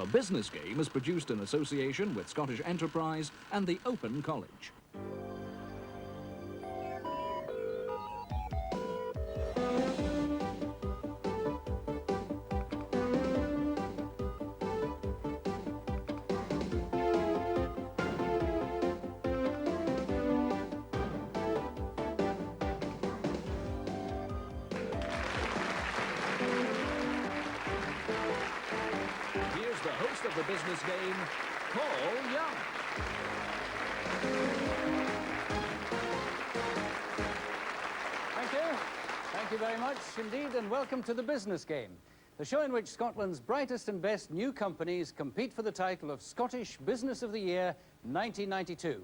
The Business Game is produced in association with Scottish Enterprise and the Open College. The host of The Business Game, Paul Young. Thank you. Thank you very much indeed, and welcome to The Business Game, the show in which Scotland's brightest and best new companies compete for the title of Scottish Business of the Year 1992.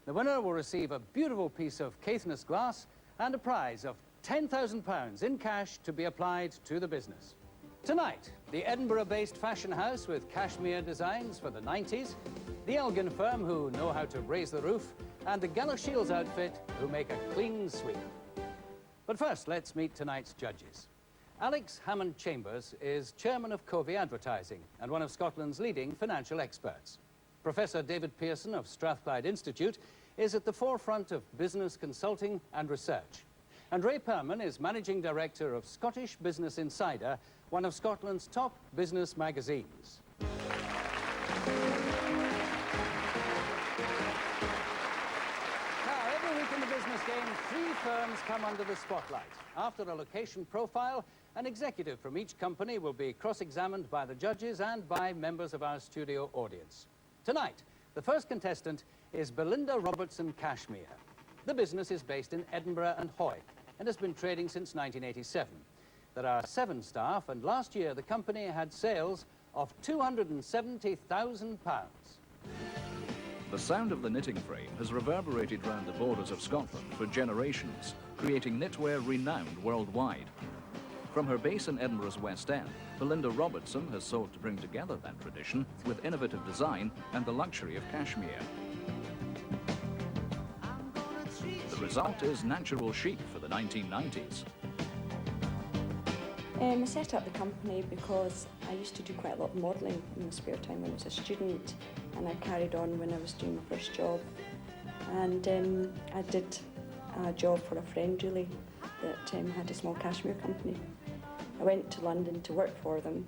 The winner will receive a beautiful piece of Caithness glass and a prize of £10,000 in cash to be applied to the business. Tonight, the Edinburgh-based fashion house with cashmere designs for the 90s, the Elgin firm who know how to raise the roof, and the Galashiels outfit who make a clean sweep. But first, let's meet tonight's judges. Alex Hammond-Chambers is chairman of Covey Advertising and one of Scotland's leading financial experts. Professor David Pearson of Strathclyde Institute is at the forefront of business consulting and research. And Ray Perman is managing director of Scottish Business Insider, one of Scotland's top business magazines. Now, every week in The Business Game, 3 firms come under the spotlight. After a location profile, an executive from each company will be cross-examined by the judges and by members of our studio audience. Tonight, the first contestant is Belinda Robertson Cashmere. The business is based in Edinburgh and Hawick and has been trading since 1987. There are 7 staff, and last year the company had sales of £270,000. The sound of the knitting frame has reverberated round the borders of Scotland for generations, creating knitwear renowned worldwide. From her base in Edinburgh's West End, Belinda Robertson has sought to bring together that tradition with innovative design and the luxury of cashmere. The result is natural chic for the 1990s. I set up the company because I used to do quite a lot of modelling in my spare time when I was a student, and I carried on when I was doing my first job. And I did a job for a friend, really, that had a small cashmere company. I went to London to work for them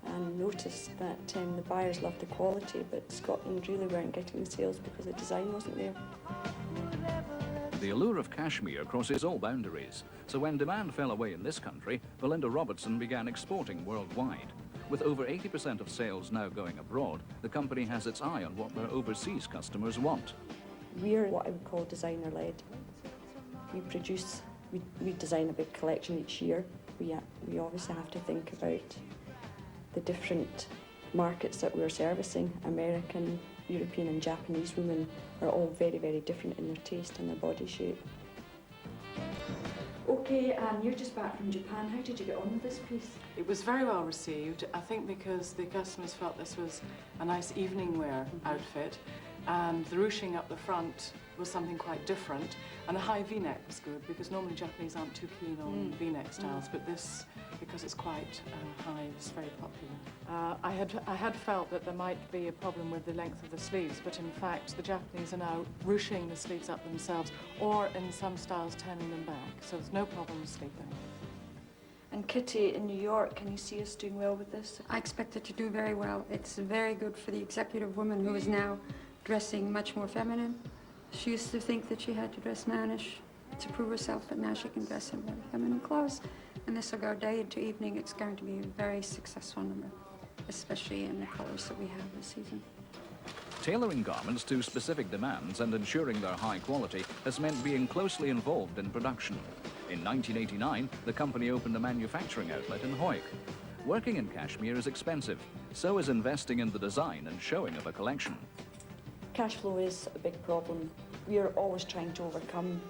and noticed that the buyers loved the quality, but Scotland really weren't getting the sales because the design wasn't there. The allure of cashmere crosses all boundaries, so when demand fell away in this country, Belinda Robertson began exporting worldwide. With over 80% of sales now going abroad, the company has its eye on what their overseas customers want. We're what I would call designer-led. We design a big collection each year. We obviously have to think about the different markets that we're servicing. American, European and Japanese women are all very, very different in their taste and their body shape. Okay, and you're just back from Japan. How did you get on with this piece? It was very well received, I think because the customers felt this was a nice evening wear outfit, and the ruching up the front was something quite different, and a high V-neck was good because normally Japanese aren't too keen on V-neck styles, but this, because it's quite high, was very popular. I had felt that there might be a problem with the length of the sleeves, but in fact the Japanese are now ruching the sleeves up themselves, or in some styles turning them back, so there's no problem with sleeping. And Kitty, in New York, can you see us doing well with this? I expect it to do very well. It's very good for the executive woman who is now dressing much more feminine. She used to think that she had to dress mannish to prove herself, but now she can dress in very feminine clothes. And this will go day into evening. It's going to be a very successful number, especially in the colors that we have this season. Tailoring garments to specific demands and ensuring their high quality has meant being closely involved in production. In 1989, the company opened a manufacturing outlet in Hawick. Working in cashmere is expensive, so is investing in the design and showing of a collection. Cash flow is a big problem. We are always trying to overcome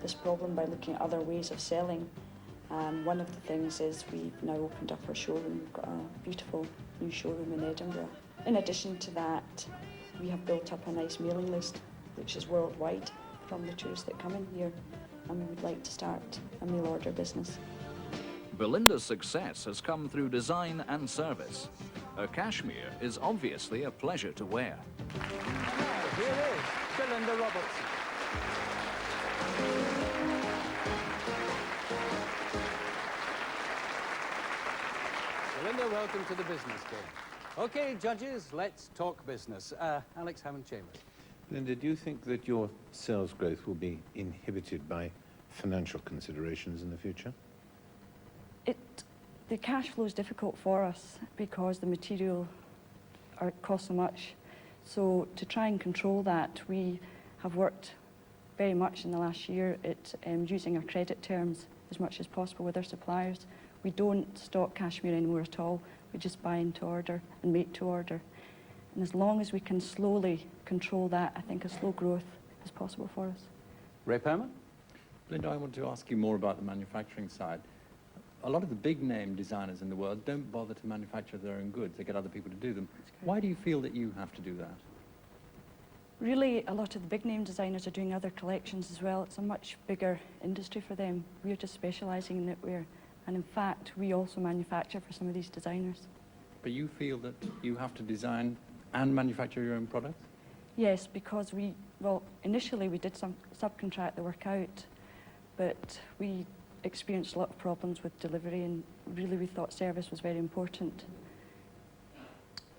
this problem by looking at other ways of selling. One of the things is we've now opened up our showroom. We've got a beautiful new showroom in Edinburgh. In addition to that, we have built up a nice mailing list, which is worldwide from the tourists that come in here, and we would like to start a mail order business. Belinda's success has come through design and service. Her cashmere is obviously a pleasure to wear. Now, here is Belinda Robertson. Belinda, welcome to the business game. Okay, judges, let's talk business. Alex Hammond-Chambers. Linda, do you think that your sales growth will be inhibited by financial considerations in the future? The cash flow is difficult for us because the material costs so much. So to try and control that, we have worked very much in the last year at using our credit terms as much as possible with our suppliers. We don't stock cashmere anymore at all. We just buy into order and make to order. And as long as we can slowly control that, I think a slow growth is possible for us. Ray Perman? Linda, I want to ask you more about the manufacturing side. A lot of the big name designers in the world don't bother to manufacture their own goods. They get other people to do them. Why do you feel that you have to do that? Really, a lot of the big name designers are doing other collections as well. It's a much bigger industry for them. We're just specialising in knitwear. And in fact, we also manufacture for some of these designers. But you feel that you have to design and manufacture your own products? Yes, because initially we did subcontract the work out, but we experienced a lot of problems with delivery, and really we thought service was very important.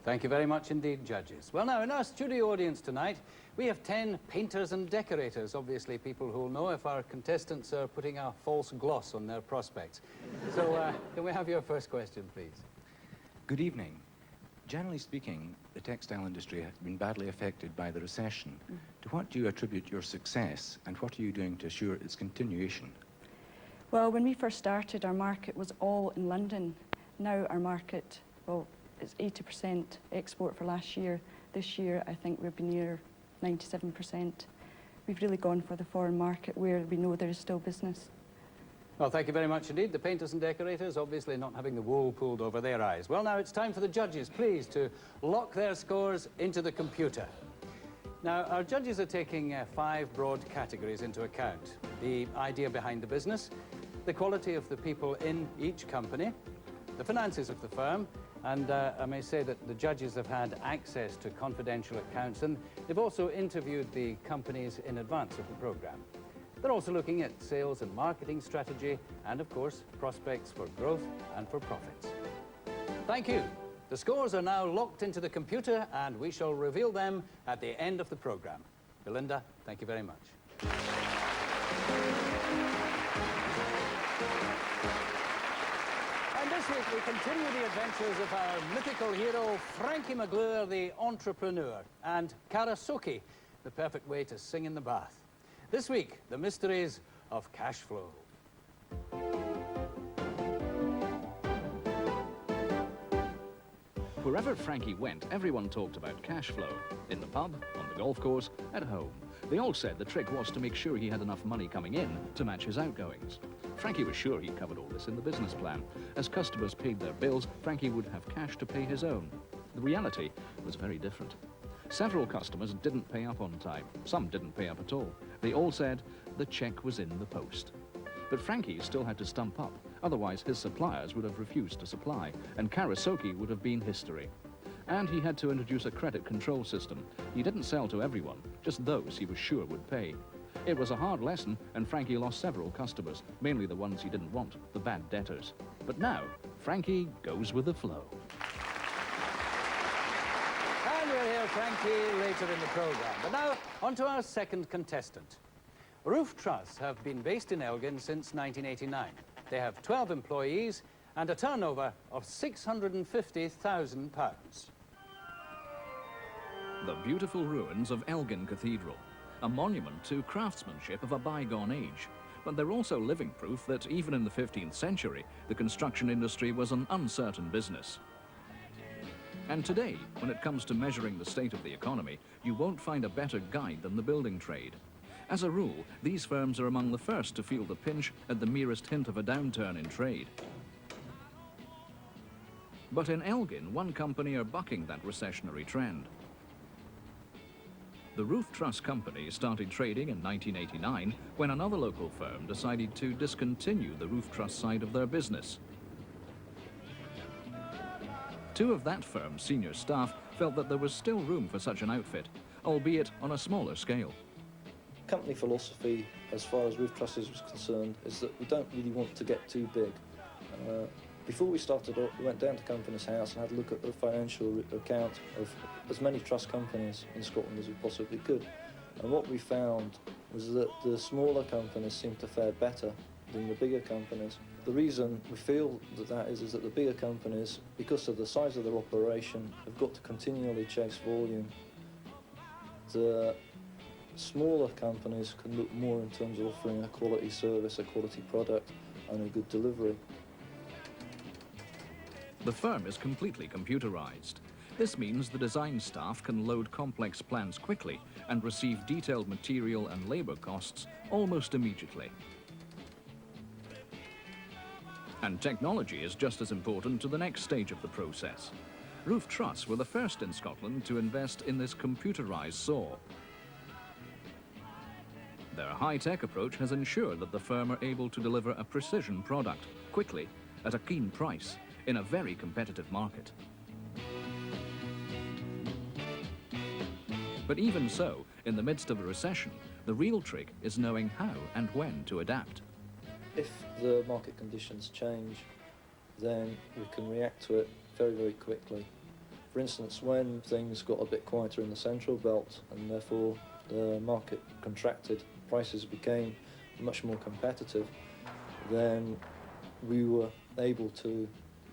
Thank you very much indeed, judges. Well, now, in our studio audience tonight, we have 10 painters and decorators, obviously people who will know if our contestants are putting a false gloss on their prospects. So, can we have your first question, please? Good evening. Generally speaking, the textile industry has been badly affected by the recession. To what do you attribute your success, and what are you doing to assure its continuation? Well, when we first started, our market was all in London. Now our market, it's 80% export for last year. This year, I think we'll be near 97%. We've really gone for the foreign market where we know there is still business. Well, thank you very much indeed. The painters and decorators obviously not having the wool pulled over their eyes. Well, now it's time for the judges, please, to lock their scores into the computer. Now, our judges are taking 5 broad categories into account. The idea behind the business, the quality of the people in each company, the finances of the firm, and I may say that the judges have had access to confidential accounts, and they've also interviewed the companies in advance of the programme. They're also looking at sales and marketing strategy and, of course, prospects for growth and for profits. Thank you. The scores are now locked into the computer, and we shall reveal them at the end of the programme. Belinda, thank you very much. And this week we continue the adventures of our mythical hero, Frankie McGlure, the entrepreneur, and Karasoke, the perfect way to sing in the bath. This week, the mysteries of cash flow. Wherever Frankie went, everyone talked about cash flow. In the pub, on the golf course, at home. They all said the trick was to make sure he had enough money coming in to match his outgoings. Frankie was sure he covered all this in the business plan. As customers paid their bills, Frankie would have cash to pay his own. The reality was very different. Several customers didn't pay up on time. Some didn't pay up at all. They all said the check was in the post. But Frankie still had to stump up. Otherwise, his suppliers would have refused to supply, and Karasoke would have been history. And he had to introduce a credit control system. He didn't sell to everyone, just those he was sure would pay. It was a hard lesson, and Frankie lost several customers, mainly the ones he didn't want, the bad debtors. But now, Frankie goes with the flow. And we'll hear Frankie later in the programme. But now, on to our second contestant. Roof Truss have been based in Elgin since 1989. They have 12 employees and a turnover of £650,000. The beautiful ruins of Elgin Cathedral, a monument to craftsmanship of a bygone age. But they're also living proof that even in the 15th century, the construction industry was an uncertain business. And today, when it comes to measuring the state of the economy, you won't find a better guide than the building trade. As a rule, these firms are among the first to feel the pinch at the merest hint of a downturn in trade. But in Elgin, one company are bucking that recessionary trend. The Roof Truss Company started trading in 1989 when another local firm decided to discontinue the roof truss side of their business. Two of that firm's senior staff felt that there was still room for such an outfit, albeit on a smaller scale. Company philosophy, as far as roof trusses was concerned, is that we don't really want to get too big. Before we started up, we went down to Companies House and had a look at the financial account of as many truss companies in Scotland as we possibly could. And what we found was that the smaller companies seemed to fare better than the bigger companies. The reason we feel that is that the bigger companies, because of the size of their operation, have got to continually chase volume. The smaller companies can look more in terms of offering a quality service, a quality product, and a good delivery. The firm is completely computerized. This means the design staff can load complex plans quickly and receive detailed material and labor costs almost immediately. And technology is just as important to the next stage of the process. Roof Truss were the first in Scotland to invest in this computerized saw. Their high-tech approach has ensured that the firm are able to deliver a precision product quickly at a keen price in a very competitive market. But even so, in the midst of a recession, the real trick is knowing how and when to adapt. If the market conditions change, then we can react to it very, very quickly. For instance, when things got a bit quieter in the central belt and therefore the market contracted, prices became much more competitive, then we were able to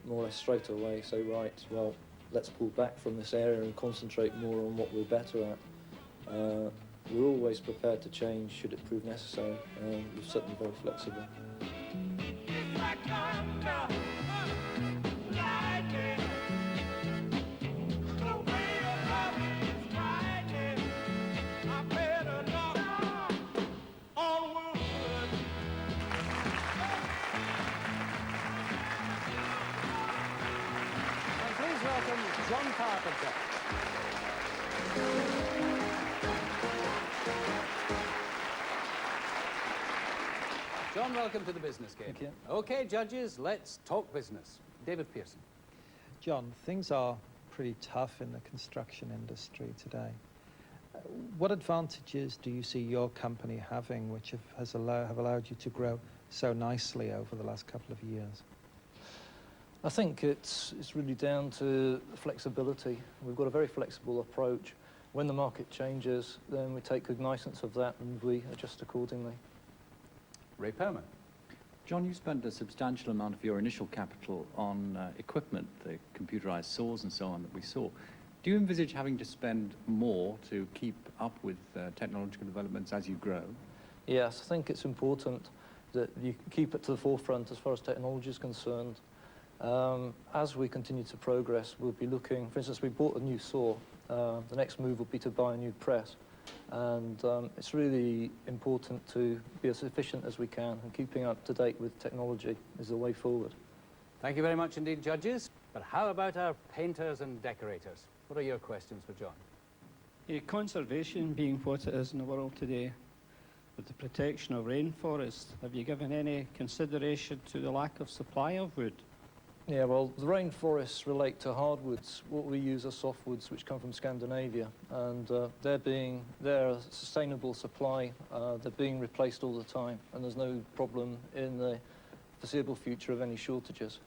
more or less straight away say, right, well, let's pull back from this area and concentrate more on what we're better at. We're always prepared to change should it prove necessary, and we're certainly very flexible. Welcome, John Carpenter. John, welcome to the Business Game. Thank you. Okay, judges, let's talk business. David Pearson. John, things are pretty tough in the construction industry today. What advantages do you see your company having which have allowed you to grow so nicely over the last couple of years? I think it's really down to flexibility. We've got a very flexible approach. When the market changes, then we take cognizance of that and we adjust accordingly. Ray Perman. John, you spent a substantial amount of your initial capital on equipment, the computerized saws and so on that we saw. Do you envisage having to spend more to keep up with technological developments as you grow? Yes, I think it's important that you keep it to the forefront as far as technology is concerned. As we continue to progress, we'll be looking, for instance, we bought a new saw. The next move will be to buy a new press. And it's really important to be as efficient as we can, and keeping up to date with technology is the way forward. Thank you very much indeed, judges. But how about our painters and decorators? What are your questions for John? Conservation being what it is in the world today, with the protection of rainforests, have you given any consideration to the lack of supply of wood? Yeah, well, the rainforests relate to hardwoods. What we use are softwoods, which come from Scandinavia, and they're a sustainable supply. They're being replaced all the time, and there's no problem in the foreseeable future of any shortages.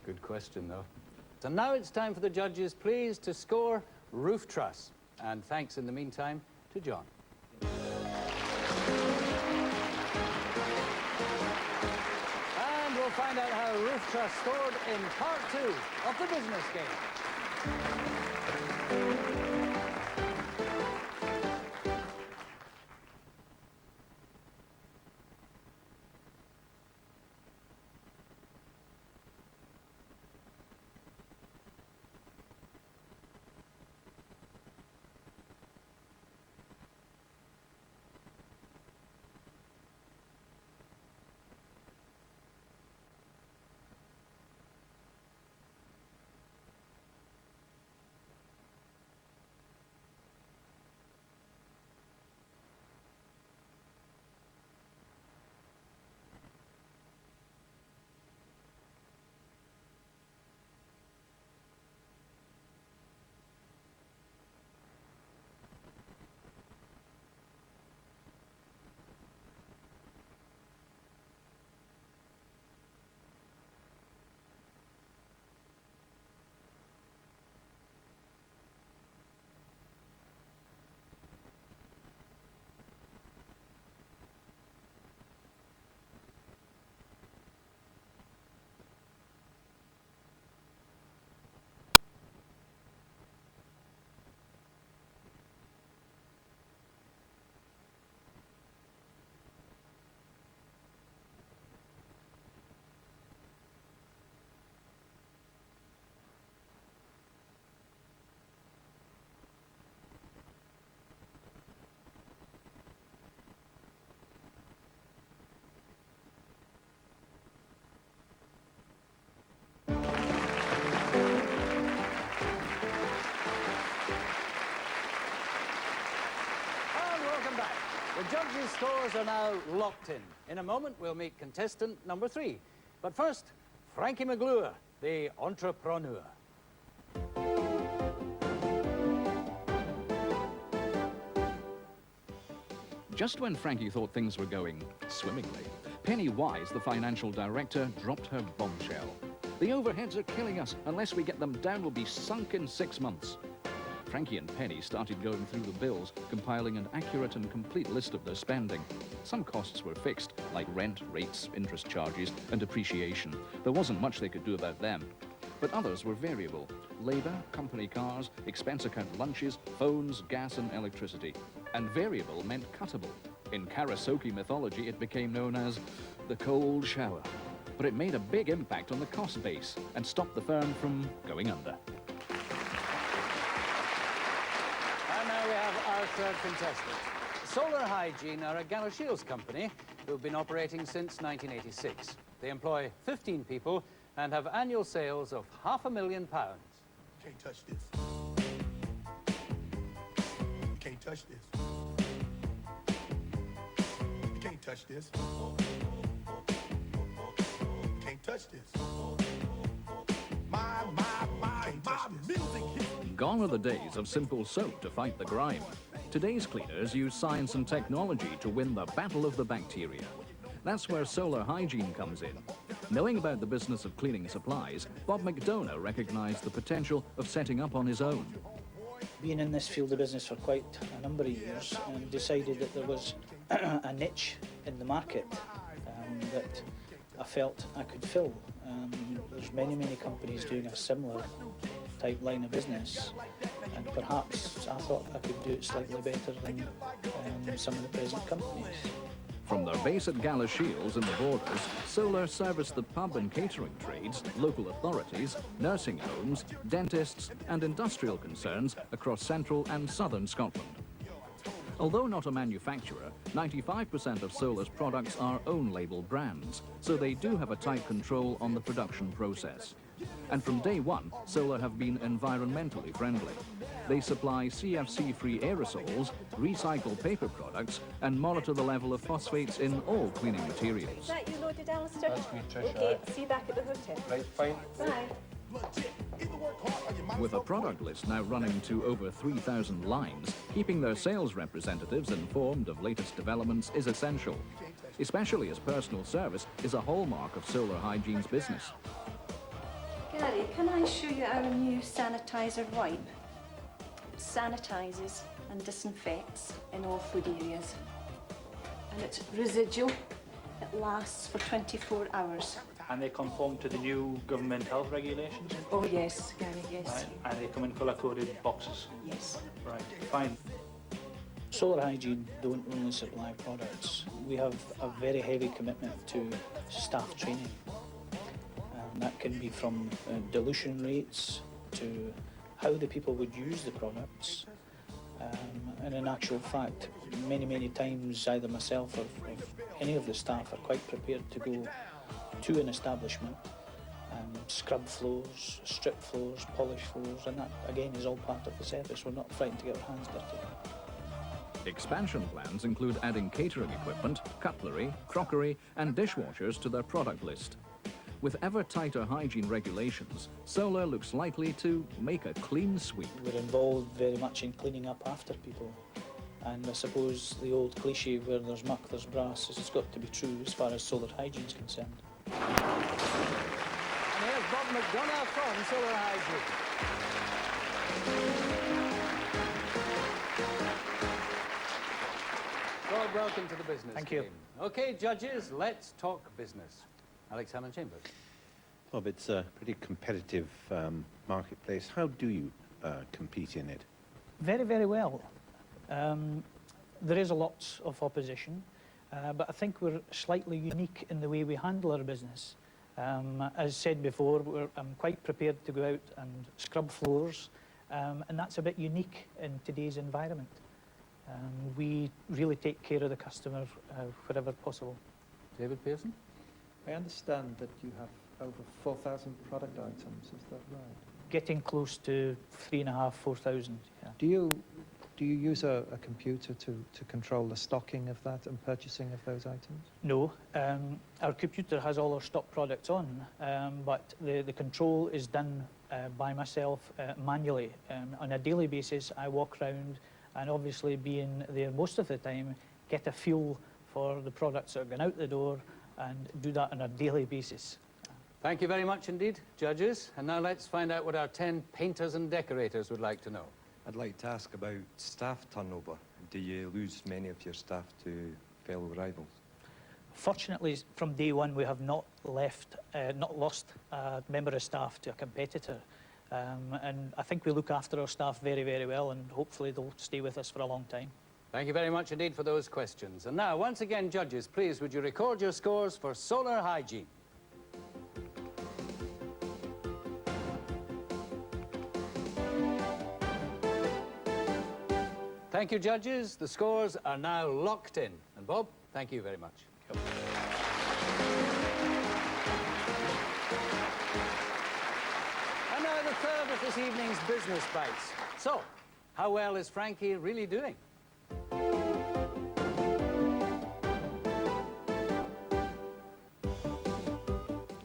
Good question, though. So now it's time for the judges, please, to score Roof Truss. And thanks in the meantime to John. We'll find out how Roof Truss scored in part 2 of the Business Game. The judges' scores are now locked in. In a moment, we'll meet contestant number 3. But first, Frankie McGlure, the entrepreneur. Just when Frankie thought things were going swimmingly, Penny Wise, the financial director, dropped her bombshell. The overheads are killing us. Unless we get them down, we'll be sunk in 6 months. Frankie and Penny started going through the bills, compiling an accurate and complete list of their spending. Some costs were fixed, like rent, rates, interest charges, and depreciation. There wasn't much they could do about them. But others were variable. Labour, company cars, expense account lunches, phones, gas and electricity. And variable meant cuttable. In Karasoki mythology, it became known as the cold shower. But it made a big impact on the cost base and stopped the firm from going under. And now we have our third contestant. Solar Hygiene are a Galashiels company who've been operating since 1986. They employ 15 people and have annual sales of £500,000. Can't touch this. You can't touch this. You can't touch this. You can't touch this. My music hits. Gone are the days of simple soap to fight the grime. Today's cleaners use science and technology to win the battle of the bacteria. That's where Solar Hygiene comes in. Knowing about the business of cleaning supplies, Bob McDonough recognized the potential of setting up on his own. Been in this field of business for quite a number of years and decided that there was a niche in the market that I felt I could fill. There's many companies doing a similar type line of business, and perhaps I thought I could do it slightly better than some of the present companies. From their base at Galashiels in the Borders, Solar serviced the pub and catering trades, local authorities, nursing homes, dentists and industrial concerns across central and southern Scotland. Although not a manufacturer, 95% of Solar's products are own-label brands, so they do have a tight control on the production process. And from day one, Solar have been environmentally friendly. They supply CFC-free aerosols, recycle paper products, and monitor the level of phosphates in all cleaning materials. Is that you loaded, Alistair? That's me, Tricia. Okay, see you back at the hotel. Right, fine. Bye. With a product list now running to over 3,000 lines, keeping their sales representatives informed of latest developments is essential, especially as personal service is a hallmark of Solar Hygiene's business. Gary, can I show you our new sanitizer wipe? It sanitises and disinfects in all food areas. And it's residual. It lasts for 24 hours. And they conform to the new government health regulations? Oh yes, Gary, yes. Right. And they come in colour-coded boxes? Yes. Right, fine. Solar Hygiene don't only supply products. We have a very heavy commitment to staff training. That can be from dilution rates to how the people would use the products. And in actual fact, many times either myself or any of the staff are quite prepared to go to an establishment, scrub floors, strip floors, polish floors, and that again is all part of the service. We're not frightened to get our hands dirty. Expansion plans include adding catering equipment, cutlery, crockery and dishwashers to their product list. With ever tighter hygiene regulations, Solar looks likely to make a clean sweep. We're involved very much in cleaning up after people. And I suppose the old cliche, where there's muck, there's brass, has got to be true as far as Solar Hygiene is concerned. And here's Bob McDonough from Solar Hygiene. Bob, welcome to the business Thank you. game. Okay, judges, let's talk business. Alex Hammond-Chambers. Bob, it's a pretty competitive marketplace. How do you compete in it? Very well. There is a lot of opposition, but I think we're slightly unique in the way we handle our business. As said before, I'm quite prepared to go out and scrub floors, and that's a bit unique in today's environment. We really take care of the customer wherever possible. David Pearson? I understand that you have over 4,000 product items, is that right? Getting close to 3,500 to 4,000. Yeah. Do Do you use a computer to control the stocking of that and purchasing of those items? No, our computer has all our stock products on, but the control is done by myself manually. On a daily basis, I walk around and obviously being there most of the time, get a feel for the products that are going out the door and do that on a daily basis. Thank you very much indeed, judges. And now let's find out what our 10 painters and decorators would like to know. I'd like to ask about staff turnover. Do you lose many of your staff to fellow rivals? Fortunately, from day one, we have not lost a member of staff to a competitor. And I think we look after our staff very, very well, and hopefully they'll stay with us for a long time. Thank you very much indeed for those questions. And now, once again, judges, please, would you record your scores for solar hygiene? Thank you, judges. The scores are now locked in. And Bob, thank you very much. And now the third of this evening's Business Bites. So, how well is Frankie really doing?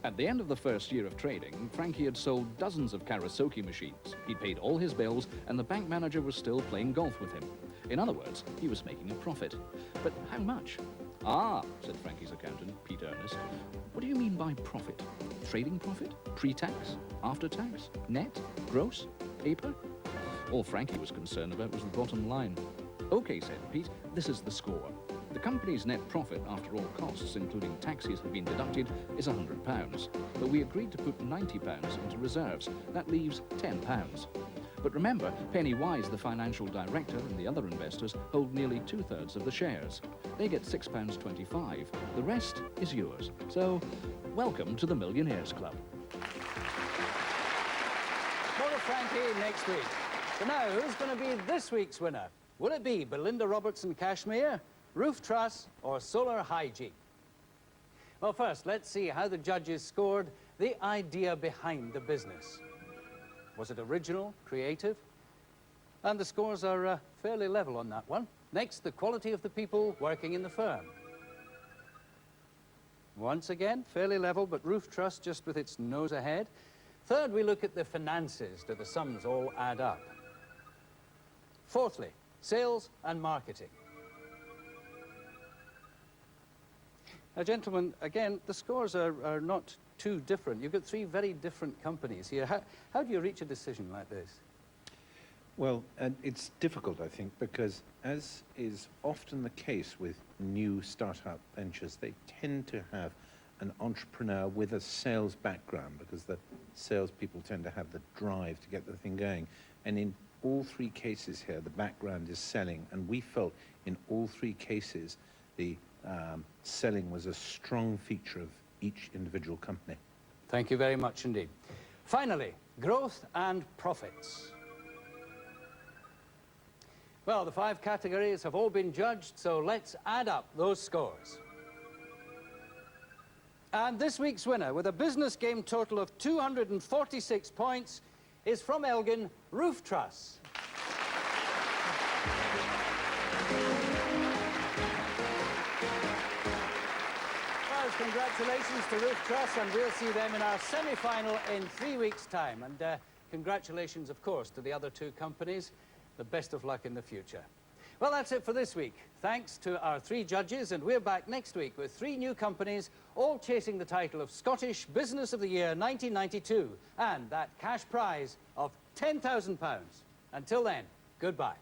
At the end of the first year of trading, Frankie had sold dozens of Karasoke machines. He'd paid all his bills, and the bank manager was still playing golf with him. In other words, he was making a profit. But how much? Ah, said Frankie's accountant, Pete Ernest. What do you mean by profit? Trading profit? Pre-tax? After-tax? Net? Gross? Paper? All Frankie was concerned about was the bottom line. OK, said Pete, this is the score. The company's net profit after all costs, including taxes, have been deducted, is £100. But we agreed to put £90 into reserves. That leaves £10. But remember, Penny Wise, the financial director, and the other investors hold nearly 2/3 of the shares. They get £6.25. The rest is yours. So, welcome to the Millionaires Club. More of Frankie next week. So now, who's going to be this week's winner? Will it be Belinda Robertson Cashmere, Roof Truss, or Solar Hygiene? Well, first, let's see how the judges scored the idea behind the business. Was it original, creative? And the scores are fairly level on that one. Next, the quality of the people working in the firm. Once again, fairly level, but Roof Truss just with its nose ahead. Third, we look at the finances. Do the sums all add up? Fourthly, sales and marketing. Now, gentlemen, again, the scores are not too different. You've got three very different companies here. How do you reach a decision like this? Well, it's difficult, I think, because as is often the case with new startup ventures, they tend to have an entrepreneur with a sales background, because the salespeople tend to have the drive to get the thing going. And in all three cases here, the background is selling, and we felt in all three cases the selling was a strong feature of each individual company. Thank you very much indeed. Finally, growth and profits. Well, the 5 categories have all been judged, so let's add up those scores. And this week's winner, with a business game total of 246 points, is from Elgin, Roof Truss. Well, congratulations to Roof Truss, and we'll see them in our semi-final in 3 weeks' time. And congratulations, of course, to the other 2 companies. The best of luck in the future. Well, that's it for this week. Thanks to our 3 judges, and we're back next week with 3 new companies, all chasing the title of Scottish Business of the Year 1992, and that cash prize of £10,000. Until then, goodbye.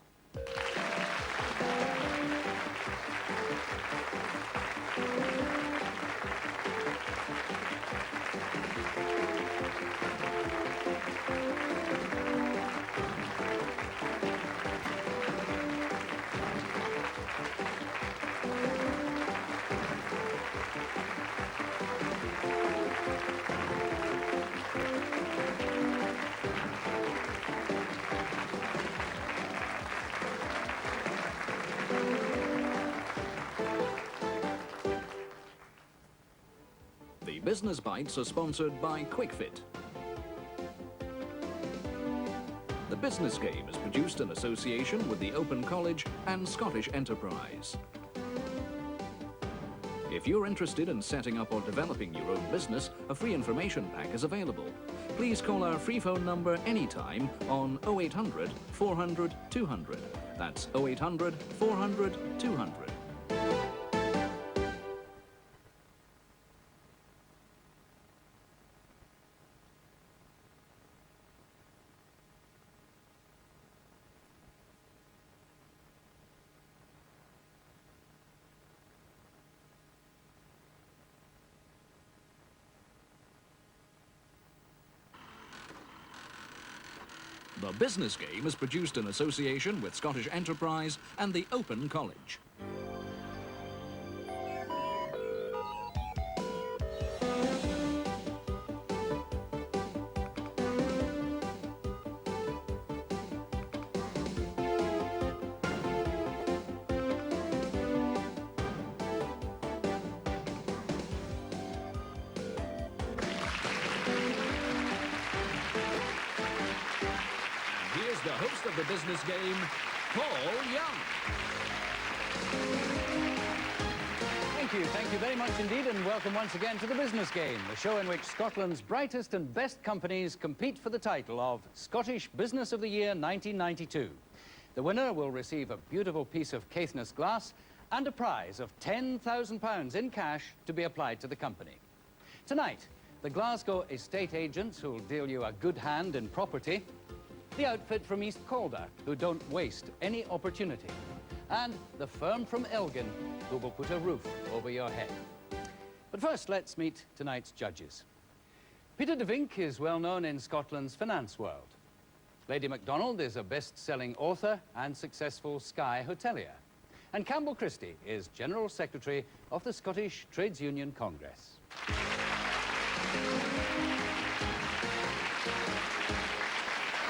Business Bites are sponsored by QuickFit. The Business Game is produced in association with the Open College and Scottish Enterprise. If you're interested in setting up or developing your own business, a free information pack is available. Please call our free phone number anytime on 0800 400 200. That's 0800 400 200. The Business Game is produced in association with Scottish Enterprise and the Open College. The host of the Business Game, Paul Young. Thank you very much indeed, and welcome once again to the Business Game, the show in which Scotland's brightest and best companies compete for the title of Scottish Business of the Year 1992. The winner will receive a beautiful piece of Caithness glass and a prize of £10,000 in cash to be applied to the company. Tonight, the Glasgow estate agents who'll deal you a good hand in property, the outfit from East Calder, who don't waste any opportunity, and the firm from Elgin, who will put a roof over your head. But first, let's meet tonight's judges. Peter de Vink is well known in Scotland's finance world. Lady MacDonald is a best-selling author and successful Sky hotelier. And Campbell Christie is General Secretary of the Scottish Trades Union Congress.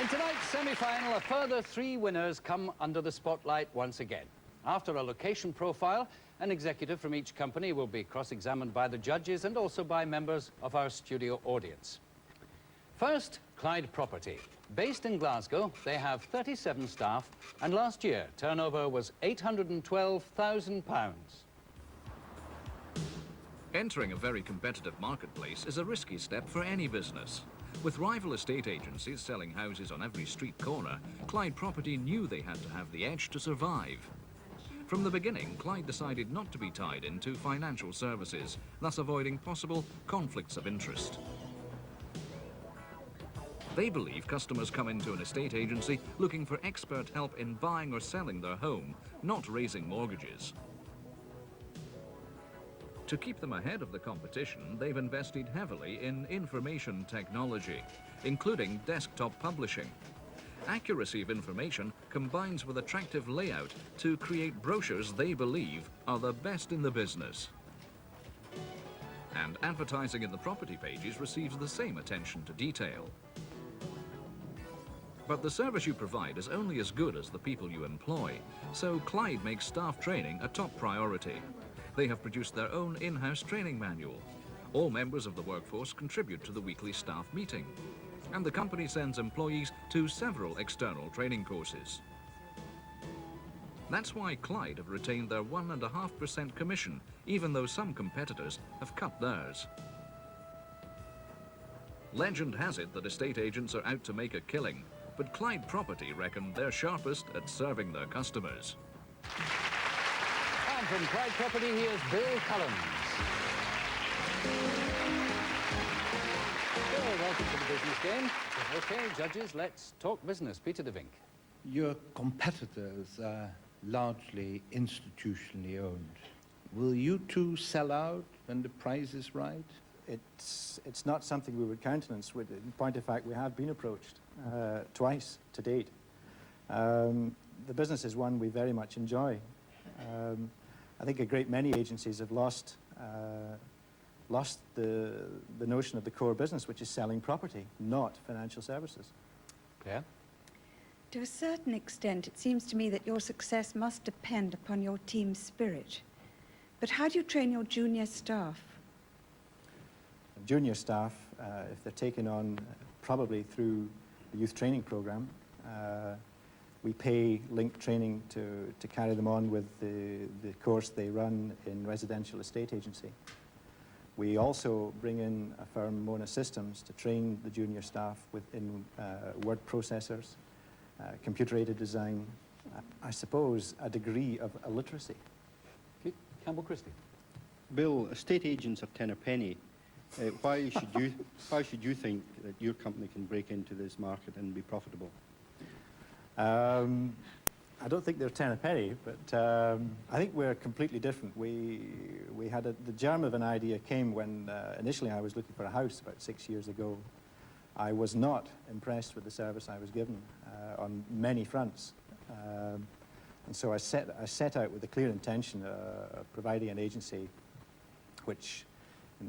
In tonight's semi-final, a further 3 winners come under the spotlight once again. After a location profile, an executive from each company will be cross-examined by the judges and also by members of our studio audience. First, Clyde Property. Based in Glasgow, they have 37 staff, and last year, turnover was £812,000. Entering a very competitive marketplace is a risky step for any business. With rival estate agencies selling houses on every street corner, Clyde Property knew they had to have the edge to survive. From the beginning, Clyde decided not to be tied into financial services, thus avoiding possible conflicts of interest. They believe customers come into an estate agency looking for expert help in buying or selling their home, not raising mortgages. To keep them ahead of the competition, they've invested heavily in information technology, including desktop publishing. Accuracy of information combines with attractive layout to create brochures they believe are the best in the business. And advertising in the property pages receives the same attention to detail. But the service you provide is only as good as the people you employ, so Clyde makes staff training a top priority. They have produced their own in-house training manual. All members of the workforce contribute to the weekly staff meeting, and the company sends employees to several external training courses. That's why Clyde have retained their 1.5% commission, even though some competitors have cut theirs. Legend has it that estate agents are out to make a killing, but Clyde Property reckon they're sharpest at serving their customers. And from Clyde Property, here's Bill Cullens. Bill, welcome to the Business Game. Okay, judges, let's talk business. Peter de Vink. Your competitors are largely institutionally owned. Will you two sell out when the price is right? It's not something we would countenance. In point of fact, we have been approached twice to date. The business is one we very much enjoy. I think a great many agencies have lost the notion of the core business, which is selling property, not financial services. Claire? To a certain extent, it seems to me that your success must depend upon your team spirit. But how do you train your junior staff? Junior staff, if they're taken on probably through the youth training program, We pay Link Training to carry them on with the course they run in residential estate agency. We also bring in a firm, Mona Systems, to train the junior staff in word processors, computer-aided design, I suppose a degree of illiteracy. Okay. Campbell Christie. Bill, estate agents are ten a penny. Why should you think that your company can break into this market and be profitable? I don't think they're ten a penny, but I think we're completely different. We had the germ of an idea came when initially I was looking for a house about 6 years ago. I was not impressed with the service I was given on many fronts, and so I set out with a clear intention of providing an agency which,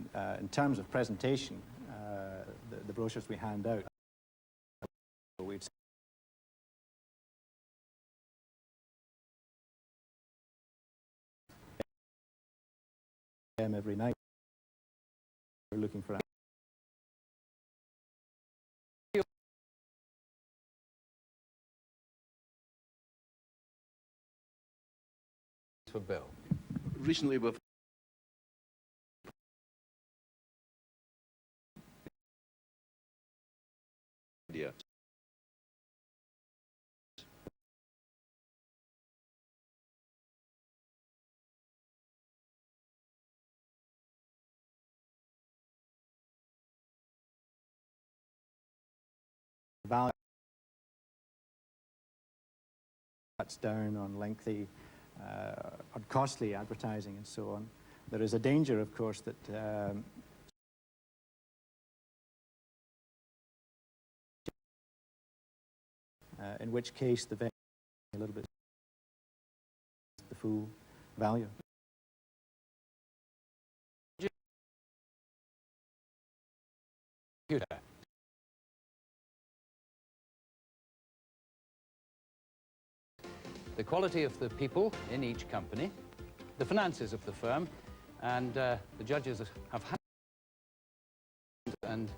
in terms of presentation, the brochures we hand out, we've every night. We're looking for Bill. Recently we've idea. value cuts down on lengthy, on costly advertising and so on. There is a danger, of course, that in which case the vendor a little bit the full value. The quality of the people in each company, the finances of the firm, and the judges have had and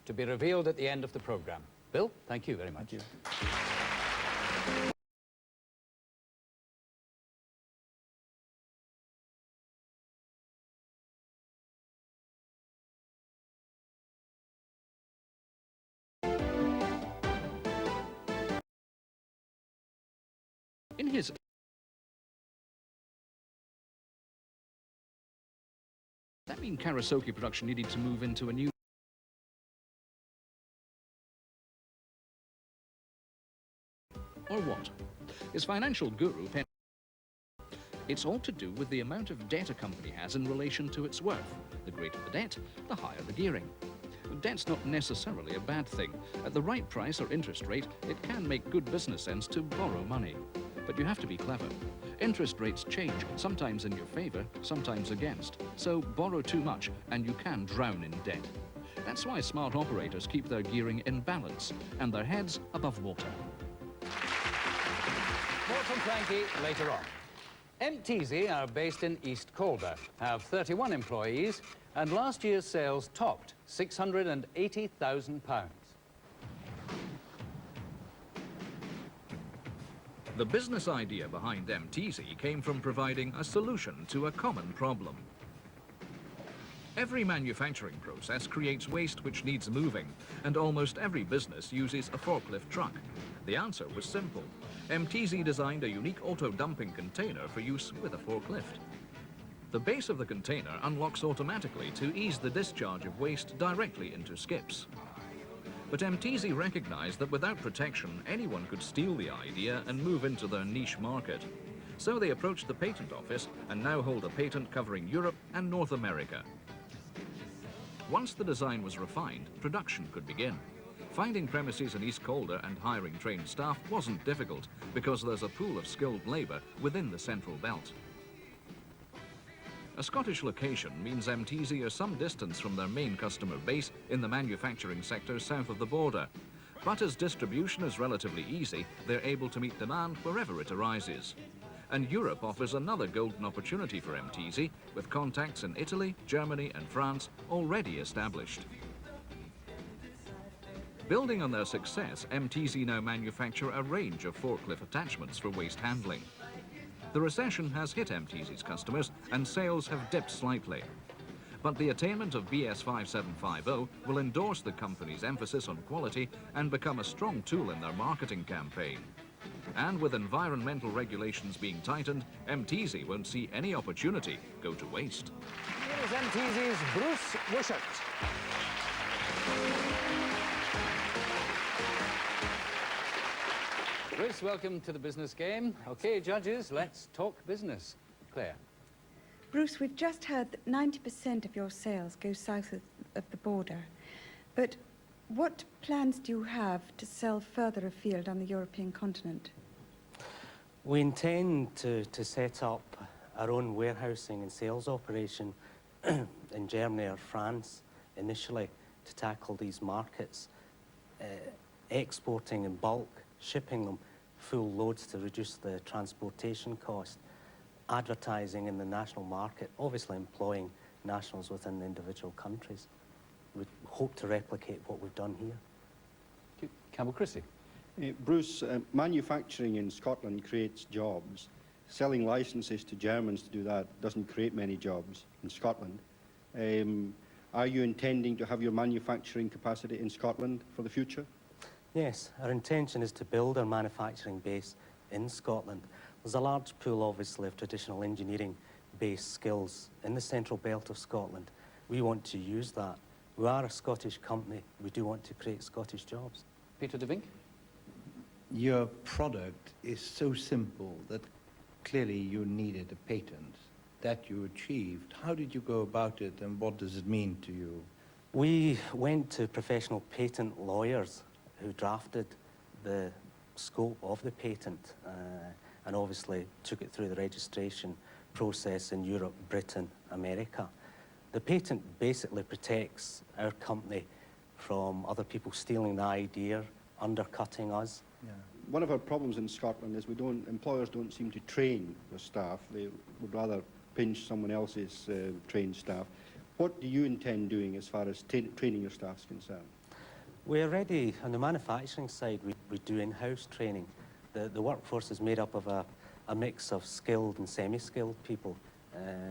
to be revealed at the end of the program. Bill, thank you very much. Thank you. In his that mean Karasaki production needed to move into a new or what? His financial guru it's all to do with the amount of debt a company has in relation to its worth. The greater the debt, the higher the gearing. Debt's not necessarily a bad thing. At the right price or interest rate, it can make good business sense to borrow money. But you have to be clever. Interest rates change, sometimes in your favor, sometimes against. So borrow too much and you can drown in debt. That's why smart operators keep their gearing in balance and their heads above water. More from Frankie later on. MTZ are based in East Calder, have 31 employees, and last year's sales topped £680,000. The business idea behind MTZ came from providing a solution to a common problem. Every manufacturing process creates waste which needs moving, and almost every business uses a forklift truck. The answer was simple. MTZ designed a unique auto-dumping container for use with a forklift. The base of the container unlocks automatically to ease the discharge of waste directly into skips. But MTZ recognized that without protection, anyone could steal the idea and move into their niche market. So they approached the patent office and now hold a patent covering Europe and North America. Once the design was refined, production could begin. Finding premises in East Calder and hiring trained staff wasn't difficult because there's a pool of skilled labour within the Central Belt. A Scottish location means MTZ are some distance from their main customer base in the manufacturing sector south of the border. But as distribution is relatively easy, they're able to meet demand wherever it arises. And Europe offers another golden opportunity for MTZ, with contacts in Italy, Germany and France already established. Building on their success, MTZ now manufacture a range of forklift attachments for waste handling. The recession has hit MTZ's customers and sales have dipped slightly. But the attainment of BS 5750 will endorse the company's emphasis on quality and become a strong tool in their marketing campaign. And with environmental regulations being tightened, MTZ won't see any opportunity go to waste. Here is MTZ's Bruce Wishart. Bruce, welcome to the business game. Okay, judges, let's talk business. Claire. Bruce, we've just heard that 90% of your sales go south of the border. But what plans do you have to sell further afield on the European continent? We intend to set up our own warehousing and sales operation in Germany or France initially to tackle these markets, exporting in bulk, shipping them full loads to reduce the transportation cost, advertising in the national market, obviously employing nationals within the individual countries. We hope to replicate what we've done here. Campbell Christie. Bruce, manufacturing in Scotland creates jobs. Selling licenses to Germans to do that doesn't create many jobs in Scotland. Are you intending to have your manufacturing capacity in Scotland for the future? Yes, our intention is to build our manufacturing base in Scotland. There's a large pool, obviously, of traditional engineering-based skills in the central belt of Scotland. We want to use that. We are a Scottish company. We do want to create Scottish jobs. Peter de Vink. Your product is so simple that clearly you needed a patent that you achieved. How did you go about it and what does it mean to you? We went to professional patent lawyers who drafted the scope of the patent and obviously took it through the registration process in Europe, Britain, America. The patent basically protects our company from other people stealing the idea, undercutting us. Yeah. One of our problems in Scotland is employers don't seem to train their staff. They would rather pinch someone else's trained staff. What do you intend doing as far as training your staff is concerned? We're ready, on the manufacturing side, we do in-house training. The workforce is made up of a mix of skilled and semi-skilled people,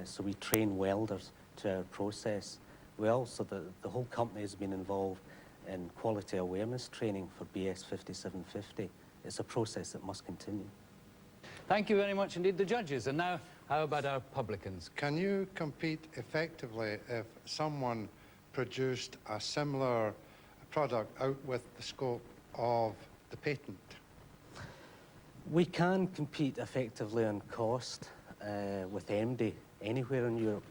so we train welders to our process. We also, the whole company has been involved in quality awareness training for BS 5750. It's a process that must continue. Thank you very much indeed, the judges. And now, how about our publicans? Can you compete effectively if someone produced a similar product out with the scope of the patent? We can compete effectively on cost with MD anywhere in Europe.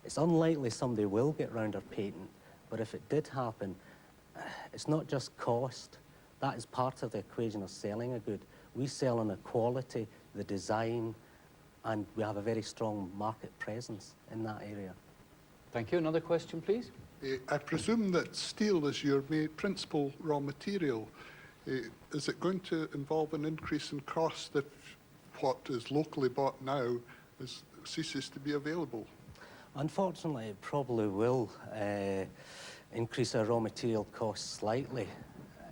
It's unlikely somebody will get round our patent, but if it did happen, it's not just cost. That is part of the equation of selling a good. We sell on the quality, the design, and we have a very strong market presence in that area. Thank you. Another question, please. I presume that steel is your principal raw material. Is it going to involve an increase in cost if what is locally bought now ceases to be available? Unfortunately, it probably will increase our raw material costs slightly.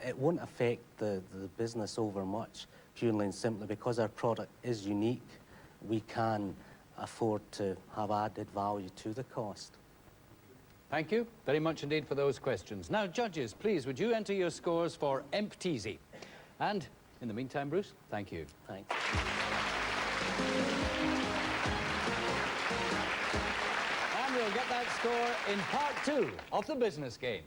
It won't affect the business over much, purely and simply because our product is unique. We can afford to have added value to the cost. Thank you very much indeed for those questions. Now, judges, please, would you enter your scores for MTZ? And in the meantime, Bruce, thank you. Thanks. And we'll get that score in part 2 of the business game.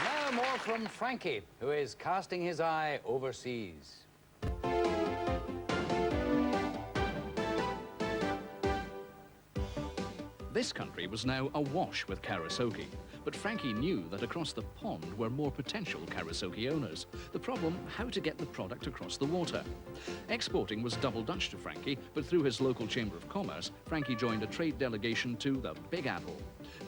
Now more from Frankie, who is casting his eye overseas. This country was now awash with Karasoke, but Frankie knew that across the pond were more potential Karasoke owners. The problem, how to get the product across the water. Exporting was double Dutch to Frankie, but through his local Chamber of Commerce, Frankie joined a trade delegation to the Big Apple.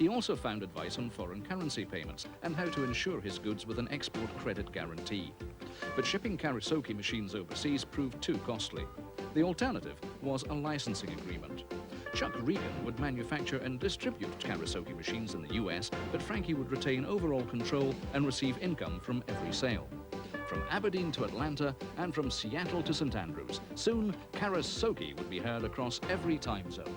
He also found advice on foreign currency payments and how to insure his goods with an export credit guarantee. But shipping Karasoke machines overseas proved too costly. The alternative was a licensing agreement. Chuck Regan would manufacture and distribute Karasoke machines in the US, but Frankie would retain overall control and receive income from every sale. From Aberdeen to Atlanta and from Seattle to St Andrews, soon Karasoke would be heard across every time zone.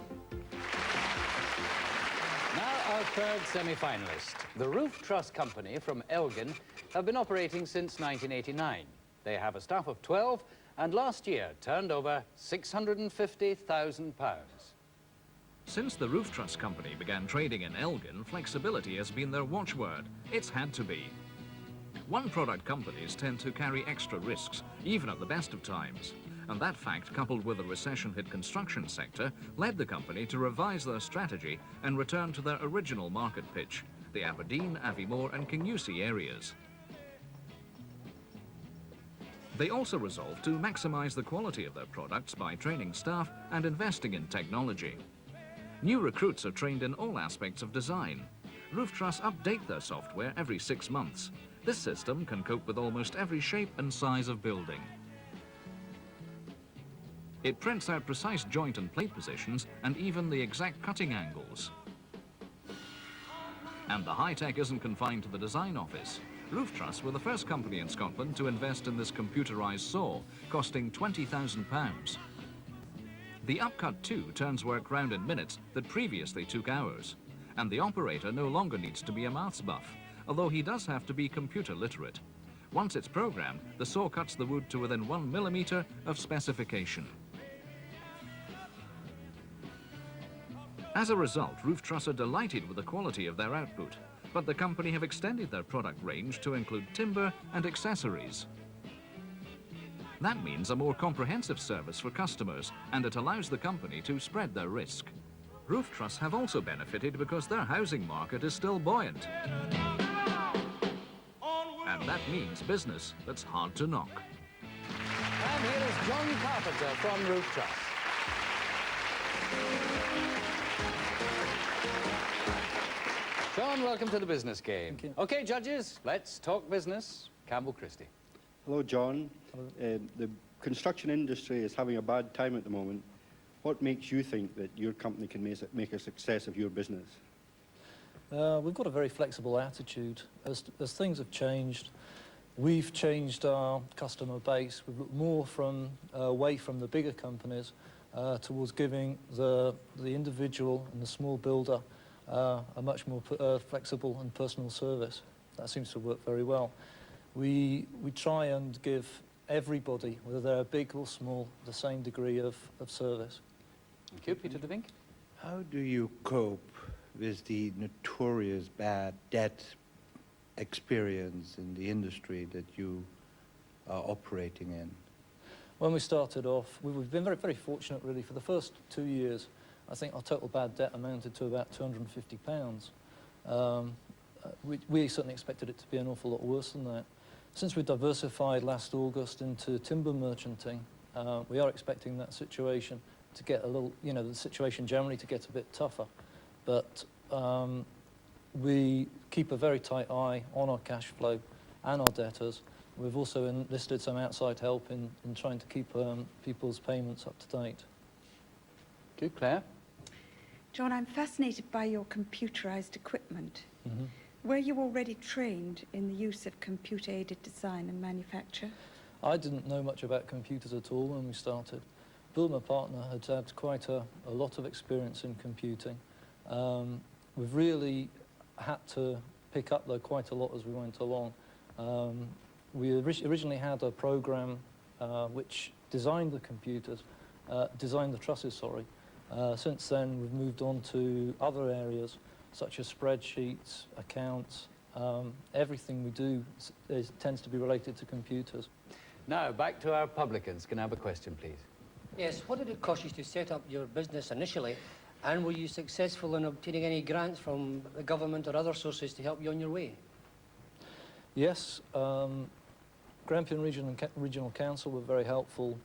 Now our third semi-finalist. The Roof Truss Company from Elgin have been operating since 1989. They have a staff of 12 and last year turned over £650,000. Since the Roof Truss Company began trading in Elgin, flexibility has been their watchword. It's had to be. One-product companies tend to carry extra risks, even at the best of times. And that fact, coupled with a recession-hit construction sector, led the company to revise their strategy and return to their original market pitch, the Aberdeen, Aviemore and Kingussie areas. They also resolved to maximize the quality of their products by training staff and investing in technology. New recruits are trained in all aspects of design. Roof Truss update their software every 6 months. This system can cope with almost every shape and size of building. It prints out precise joint and plate positions and even the exact cutting angles. And the high-tech isn't confined to the design office. Roof Truss were the first company in Scotland to invest in this computerized saw, costing £20,000. The Upcut 2 turns work round in minutes that previously took hours. And the operator no longer needs to be a maths buff, although he does have to be computer literate. Once it's programmed, the saw cuts the wood to within 1 millimetre of specification. As a result, Roof Truss are delighted with the quality of their output, but the company have extended their product range to include timber and accessories. That means a more comprehensive service for customers, and it allows the company to spread their risk. Roof Truss have also benefited because their housing market is still buoyant. And that means business that's hard to knock. And here is John Carpenter from Roof Truss. John, welcome to the business game. Okay, judges, let's talk business. Campbell Christie. Hello, John. The construction industry is having a bad time at the moment. What makes you think that your company can make a success of your business? We've got a very flexible attitude. As things have changed, we've changed our customer base. We've looked more away from the bigger companies towards giving the individual and the small builder a much more flexible and personal service. That seems to work very well. We try and give everybody, whether they're big or small, the same degree of service. Thank you. Peter de Vink. How do you cope with the notorious bad debt experience in the industry that you are operating in? When we started off, we've been very, very fortunate, really. For the first 2 years, I think our total bad debt amounted to about £250. We certainly expected it to be an awful lot worse than that. Since we diversified last August into timber merchanting, we are expecting that situation to get a little, the situation generally to get a bit tougher. But we keep a very tight eye on our cash flow and our debtors. We've also enlisted some outside help in trying to keep people's payments up to date. Good, Claire. John, I'm fascinated by your computerized equipment. Mm-hmm. Were you already trained in the use of computer-aided design and manufacture? I didn't know much about computers at all when we started. Bill, my partner, had quite a lot of experience in computing. We've really had to pick up, though, quite a lot as we went along. We originally had a program which designed the computers, designed the trusses, sorry. Since then, we've moved on to other areas, such as spreadsheets, accounts, Everything we do tends to be related to computers. Now, back to our publicans. Can I have a question, please? Yes, what did it cost you to set up your business initially, and were you successful in obtaining any grants from the government or other sources to help you on your way? Yes, Grampian Regional Council were very helpful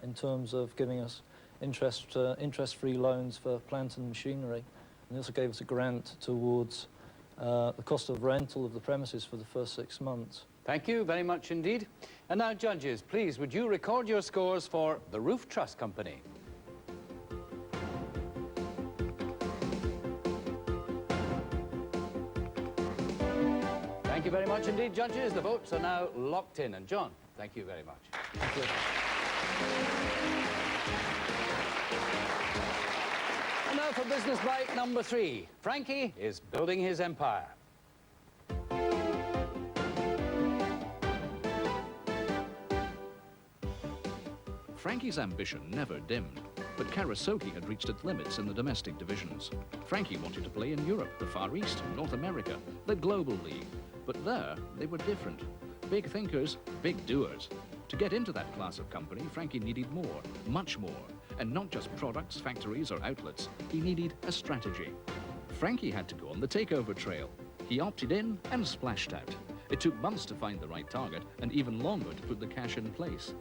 in terms of giving us interest-free loans for plant and machinery. And they also gave us a grant towards the cost of rental of the premises for the first 6 months. Thank you very much indeed. And now, judges, please, would you record your scores for the Roof Truss Company? Thank you very much indeed, judges. The votes are now locked in. And John, thank you very much. Thank you. And now for business bite number 3. Frankie is building his empire. Frankie's ambition never dimmed, but Karasaki had reached its limits in the domestic divisions. Frankie wanted to play in Europe, the Far East, North America, the Global League. But there, they were different. Big thinkers, big doers. To get into that class of company, Frankie needed more, much more. And not just products, factories, or outlets. He needed a strategy. Frankie had to go on the takeover trail. He opted in and splashed out. It took months to find the right target, and even longer to put the cash in place.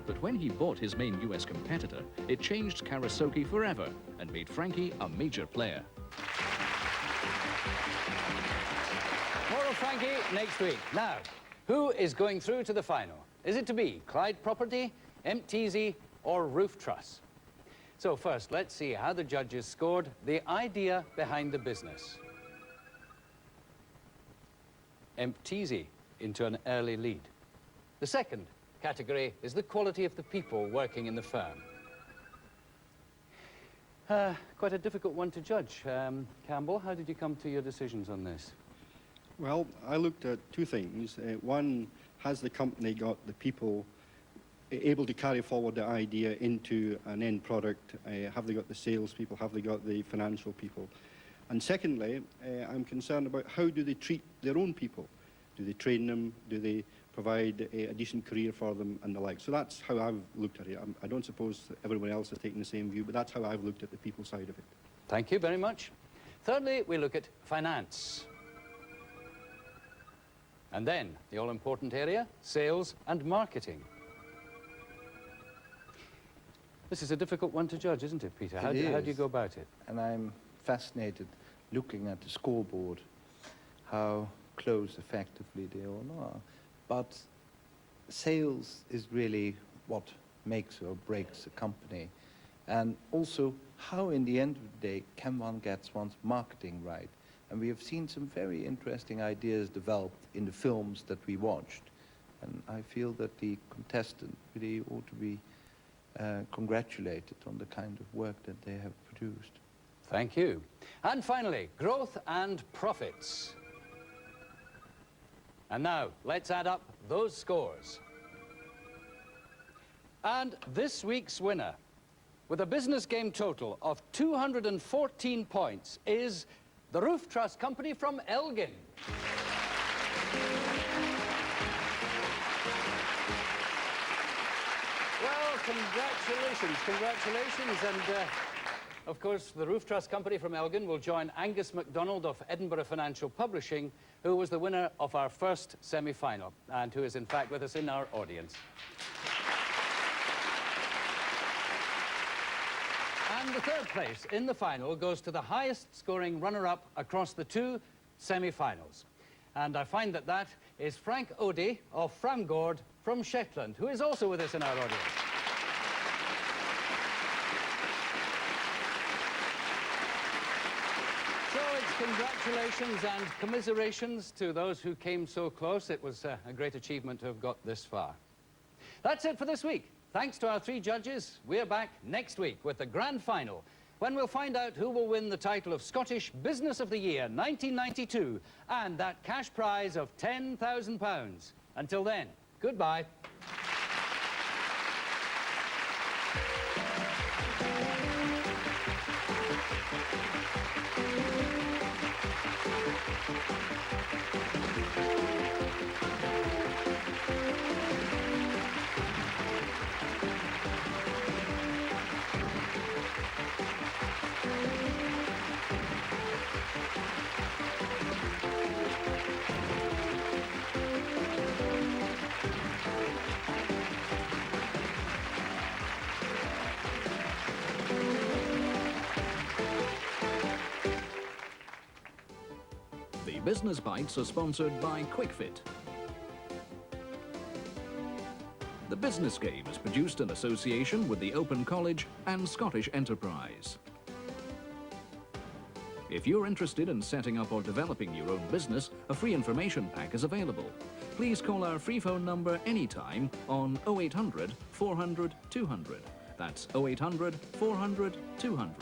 But when he bought his main US competitor, it changed Karasaki forever and made Frankie a major player. More of Frankie next week. Now, who is going through to the final? Is it to be Clyde Property, MTZ, or Roof Truss? So first, let's see how the judges scored the idea behind the business. MTZ into an early lead. The second category is the quality of the people working in the firm. Quite a difficult one to judge. Campbell, how did you come to your decisions on this? Well, I looked at two things. One, has the company got the people able to carry forward the idea into an end product? Have they got the salespeople? Have they got the financial people? And secondly, I'm concerned about how do they treat their own people? Do they train them? Do they provide a decent career for them and the like? So that's how I've looked at it. I don't suppose that everyone else has taken the same view, but that's how I've looked at the people side of it. Thank you very much. Thirdly, we look at finance. And then, the all-important area, sales and marketing. This is a difficult one to judge, isn't it, Peter? How do you go about it? And I'm fascinated looking at the scoreboard, how close effectively they all are. But sales is really what makes or breaks a company. And also, how in the end of the day can one get one's marketing right? And we have seen some very interesting ideas developed in the films that we watched. And I feel that the contestant really ought to be congratulated on the kind of work that they have produced. Thank you. And finally, growth and profits. And now, let's add up those scores. And this week's winner, with a business game total of 214 points, is the Roof Truss Company from Elgin. Well, congratulations, congratulations. And of course, the Roof Truss Company from Elgin will join Angus MacDonald of Edinburgh Financial Publishing, who was the winner of our first semi-final, and who is in fact with us in our audience. And the third place in the final goes to the highest scoring runner-up across the two semi-finals. And I find that that is Frank Odey of Framgord from Shetland, who is also with us in our audience. So it's congratulations and commiserations to those who came so close. It was a great achievement to have got this far. That's it for this week. Thanks to our three judges, we're back next week with the grand final, when we'll find out who will win the title of Scottish Business of the Year 1992 and that cash prize of £10,000. Until then, goodbye. Business Bites are sponsored by QuickFit. The Business Game is produced in association with the Open College and Scottish Enterprise. If you're interested in setting up or developing your own business, a free information pack is available. Please call our free phone number anytime on 0800 400 200. That's 0800 400 200.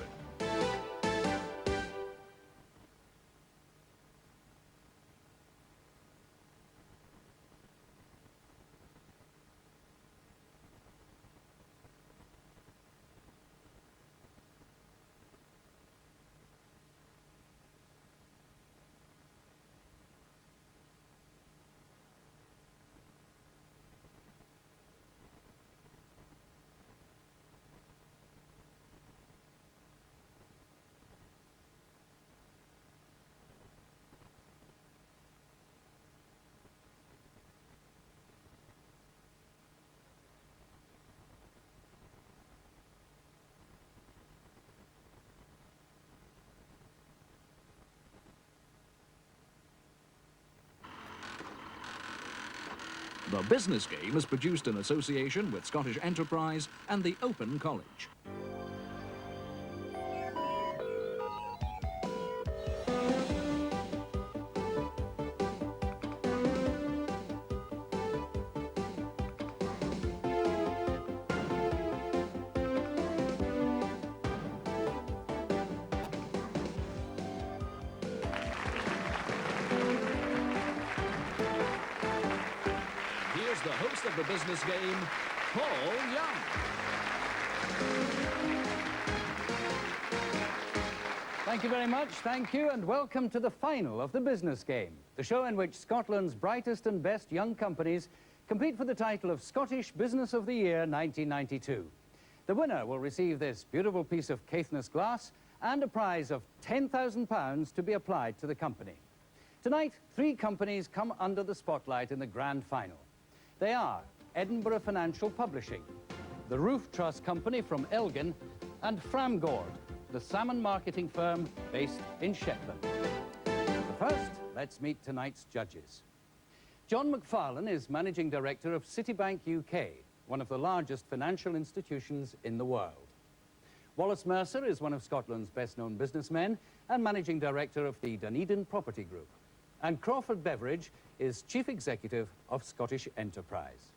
The Business Game is produced in association with Scottish Enterprise and the Open College. Here's the host of the Business Game, Paul Young. Thank you very much, thank you, and welcome to the final of the Business Game, the show in which Scotland's brightest and best young companies compete for the title of Scottish Business of the Year 1992. The winner will receive this beautiful piece of Caithness glass and a prize of £10,000 to be applied to the company. Tonight, 3 companies come under the spotlight in the grand final. They are Edinburgh Financial Publishing, the Roof Truss Company from Elgin, and Framgord, the salmon marketing firm based in Shetland. But first, let's meet tonight's judges. John McFarlane is Managing Director of Citibank UK, one of the largest financial institutions in the world. Wallace Mercer is one of Scotland's best-known businessmen and Managing Director of the Dunedin Property Group. And Crawford Beveridge is Chief Executive of Scottish Enterprise.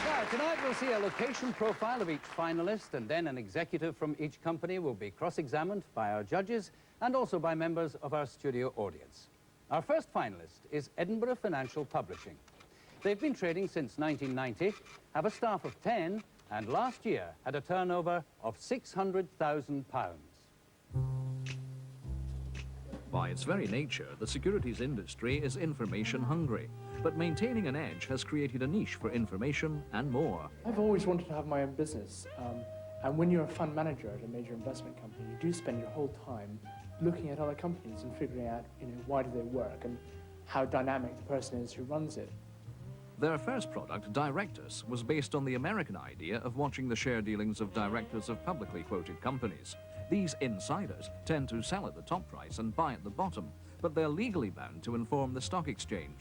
Now, tonight we'll see a location profile of each finalist, and then an executive from each company will be cross-examined by our judges and also by members of our studio audience. Our first finalist is Edinburgh Financial Publishing. They've been trading since 1990, have a staff of 10, and last year had a turnover of £600,000. By its very nature, the securities industry is information hungry, but maintaining an edge has created a niche for information and more. I've always wanted to have my own business, and when you're a fund manager at a major investment company, you do spend your whole time looking at other companies and figuring out, why do they work and how dynamic the person is who runs it. Their first product, Directus, was based on the American idea of watching the share dealings of directors of publicly quoted companies. These insiders tend to sell at the top price and buy at the bottom, but they're legally bound to inform the stock exchange.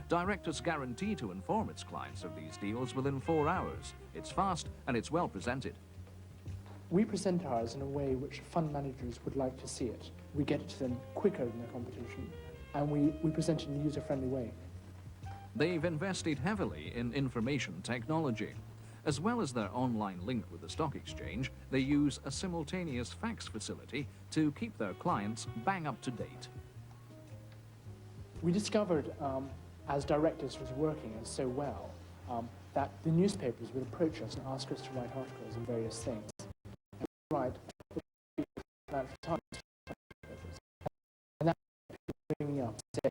Directus guarantee to inform its clients of these deals within 4 hours. It's fast and it's well presented. We present ours in a way which fund managers would like to see it. We get it to them quicker than the competition, and we present it in a user-friendly way. They've invested heavily in information technology. As well as their online link with the stock exchange, they use a simultaneous fax facility to keep their clients bang up to date. We discovered, as Directus was working so well, that the newspapers would approach us and ask us to write articles on various things. And we write Financial Times, and that people bring me up and say,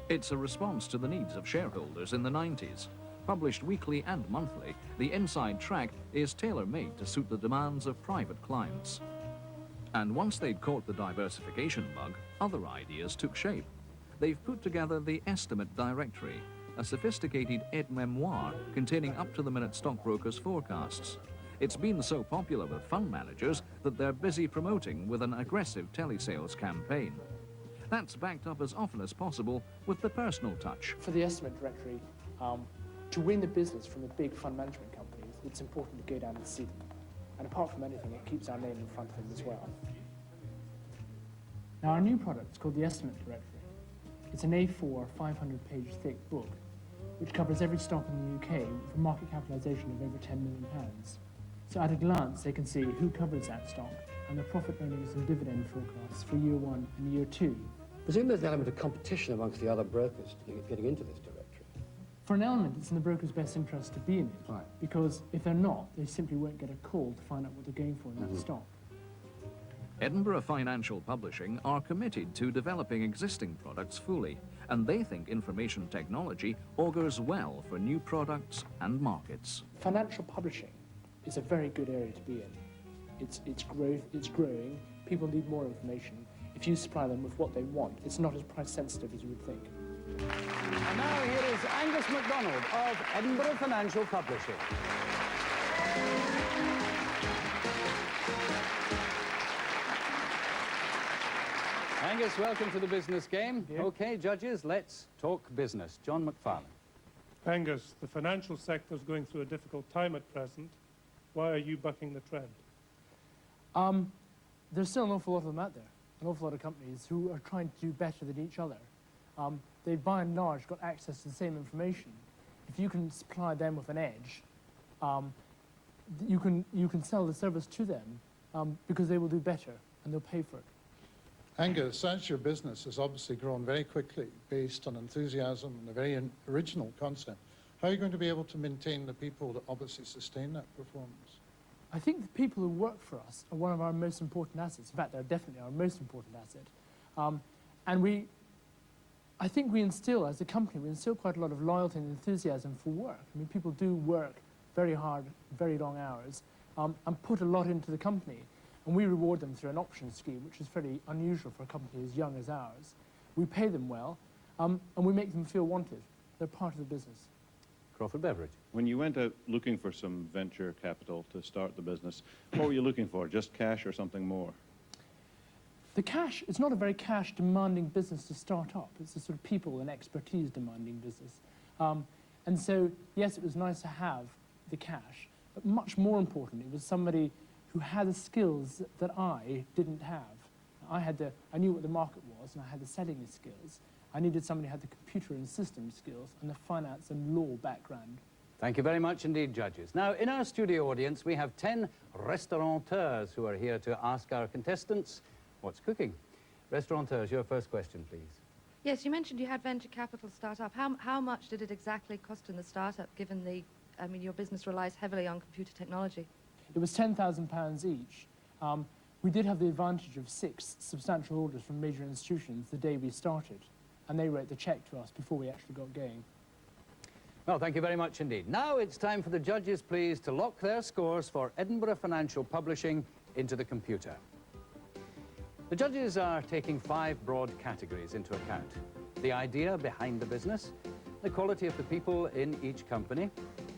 It's a response to the needs of shareholders in the 90s. Published weekly and monthly, the Inside Track is tailor-made to suit the demands of private clients. And once they'd caught the diversification bug, other ideas took shape. They've put together the Estimate Directory, a sophisticated aide-memoire containing up-to-the-minute stockbrokers' forecasts. It's been so popular with fund managers that they're busy promoting with an aggressive telesales campaign. That's backed up as often as possible with the personal touch. For the Estimate Directory, to win the business from the big fund management companies, it's important to go down and see them. And apart from anything, it keeps our name in front of them as well. Now, our new product is called the Estimate Directory. It's an A4, 500-page thick book, which covers every stock in the UK with a market capitalisation of over £10 million. So at a glance, they can see who covers that stock and the profit, earnings and dividend forecasts for year 1 and year 2. Presume there's an element of competition amongst the other brokers getting into this directory. For an element, it's in the broker's best interest to be in it, Right. because if they're not, they simply won't get a call to find out what they're going for in that stock. Edinburgh Financial Publishing are committed to developing existing products fully, and they think information technology augurs well for new products and markets. Financial publishing is a very good area to be in. It's growing, people need more information. If you supply them with what they want, it's not as price sensitive as you would think. And now here is Angus MacDonald of Edinburgh Financial Publishing. Angus, welcome to the business game. Okay, judges, let's talk business. John McFarlane. Angus, the financial sector is going through a difficult time at present. Why are you bucking the trend? There's still an awful lot of them out there, an awful lot of companies who are trying to do better than each other. They've by and large got access to the same information. If you can supply them with an edge, you can sell the service to them because they will do better and they'll pay for it. Angus, as your business has obviously grown very quickly based on enthusiasm and a very original concept, how are you going to be able to maintain the people that obviously sustain that performance? I think the people who work for us are one of our most important assets. In fact, they're definitely our most important asset. And I think we instill, as a company, we instill quite a lot of loyalty and enthusiasm for work. I mean, people do work very hard, very long hours, and put a lot into the company. And we reward them through an option scheme, which is fairly unusual for a company as young as ours. We pay them well, and we make them feel wanted. They're part of the business. Crawford Beveridge. When you went out looking for some venture capital to start the business, what were you looking for? Just cash or something more? The cash, it's not a very cash-demanding business to start up. It's a sort of people and expertise-demanding business. And so, yes, it was nice to have the cash, but much more important, it was somebody who had the skills that I didn't have. I knew what the market was, and I had the selling skills. I needed somebody who had the computer and system skills and the finance and law background. Thank you very much indeed, judges. Now, in our studio audience, we have 10 restaurateurs who are here to ask our contestants what's cooking. Restaurateurs, your first question, please. Yes, you mentioned you had venture capital start up. How much did it exactly cost in the startup, given your business relies heavily on computer technology? It was £10,000 each. We did have the advantage of 6 substantial orders from major institutions the day we started, and they wrote the cheque to us before we actually got going. Well, thank you very much indeed. Now it's time for the judges, please, to lock their scores for Edinburgh Financial Publishing into the computer. The judges are taking 5 broad categories into account: the idea behind the business, the quality of the people in each company,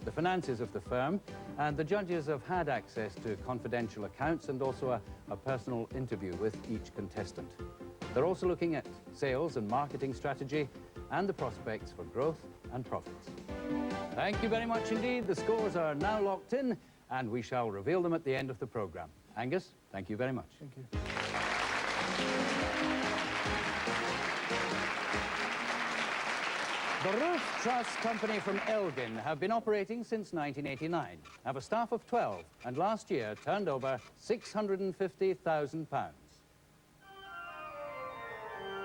the finances of the firm, and the judges have had access to confidential accounts and also a personal interview with each contestant. They're also looking at sales and marketing strategy and the prospects for growth and profits. Thank you very much indeed. The scores are now locked in, and we shall reveal them at the end of the programme. Angus, thank you very much. Thank you. The Roof Trust Company from Elgin have been operating since 1989, have a staff of 12, and last year turned over £650,000.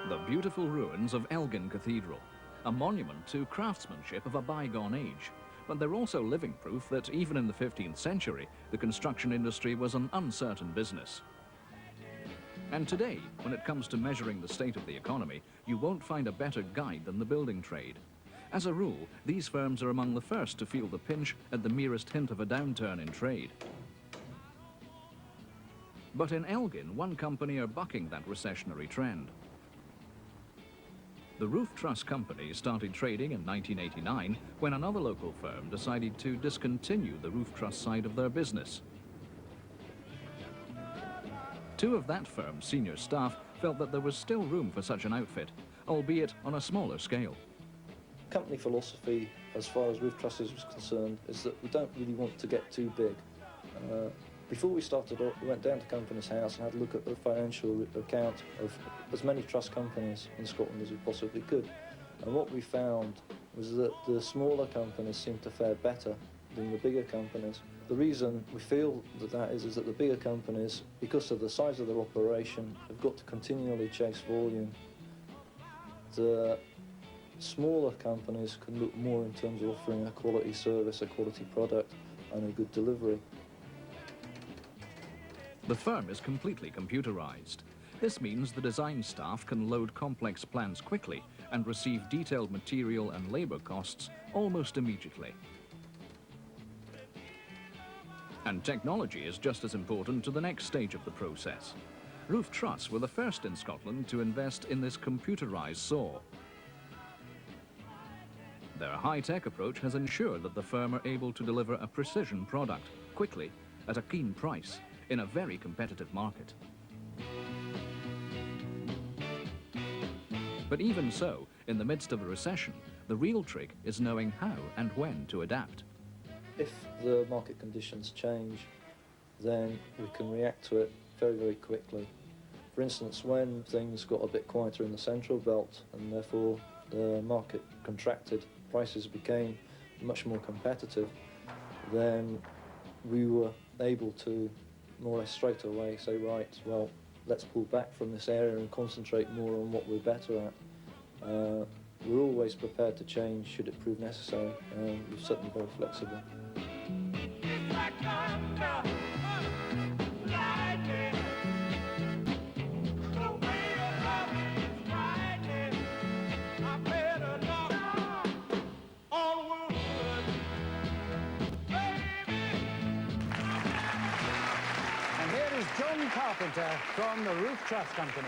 The beautiful ruins of Elgin Cathedral, a monument to craftsmanship of a bygone age. But they're also living proof that even in the 15th century, the construction industry was an uncertain business. And today, when it comes to measuring the state of the economy, you won't find a better guide than the building trade. As a rule, these firms are among the first to feel the pinch at the merest hint of a downturn in trade. But in Elgin, one company are bucking that recessionary trend. The Roof Truss Company started trading in 1989 when another local firm decided to discontinue the roof truss side of their business. Two of that firm's senior staff felt that there was still room for such an outfit, albeit on a smaller scale. Company philosophy, as far as roof trusses was concerned, is that we don't really want to get too big. Before we started up, we went down to Companies House and had a look at the financial account of as many truss companies in Scotland as we possibly could. And what we found was that the smaller companies seemed to fare better than the bigger companies. The reason we feel that that is that the bigger companies, because of the size of their operation, have got to continually chase volume. The smaller companies can look more in terms of offering a quality service, a quality product, and a good delivery. The firm is completely computerized. This means the design staff can load complex plans quickly and receive detailed material and labor costs almost immediately. And technology is just as important to the next stage of the process. Roof Truss were the first in Scotland to invest in this computerized saw. Their high-tech approach has ensured that the firm are able to deliver a precision product quickly at a keen price in a very competitive market. But even so, in the midst of a recession, the real trick is knowing how and when to adapt. If the market conditions change, then we can react to it very, very quickly. For instance, when things got a bit quieter in the central belt and therefore the market contracted, prices became much more competitive, then we were able to more or less straight away say, right, well, let's pull back from this area and concentrate more on what we're better at. We're always prepared to change should it prove necessary, and we're certainly very flexible. John Carpenter from the Roof Truss Company.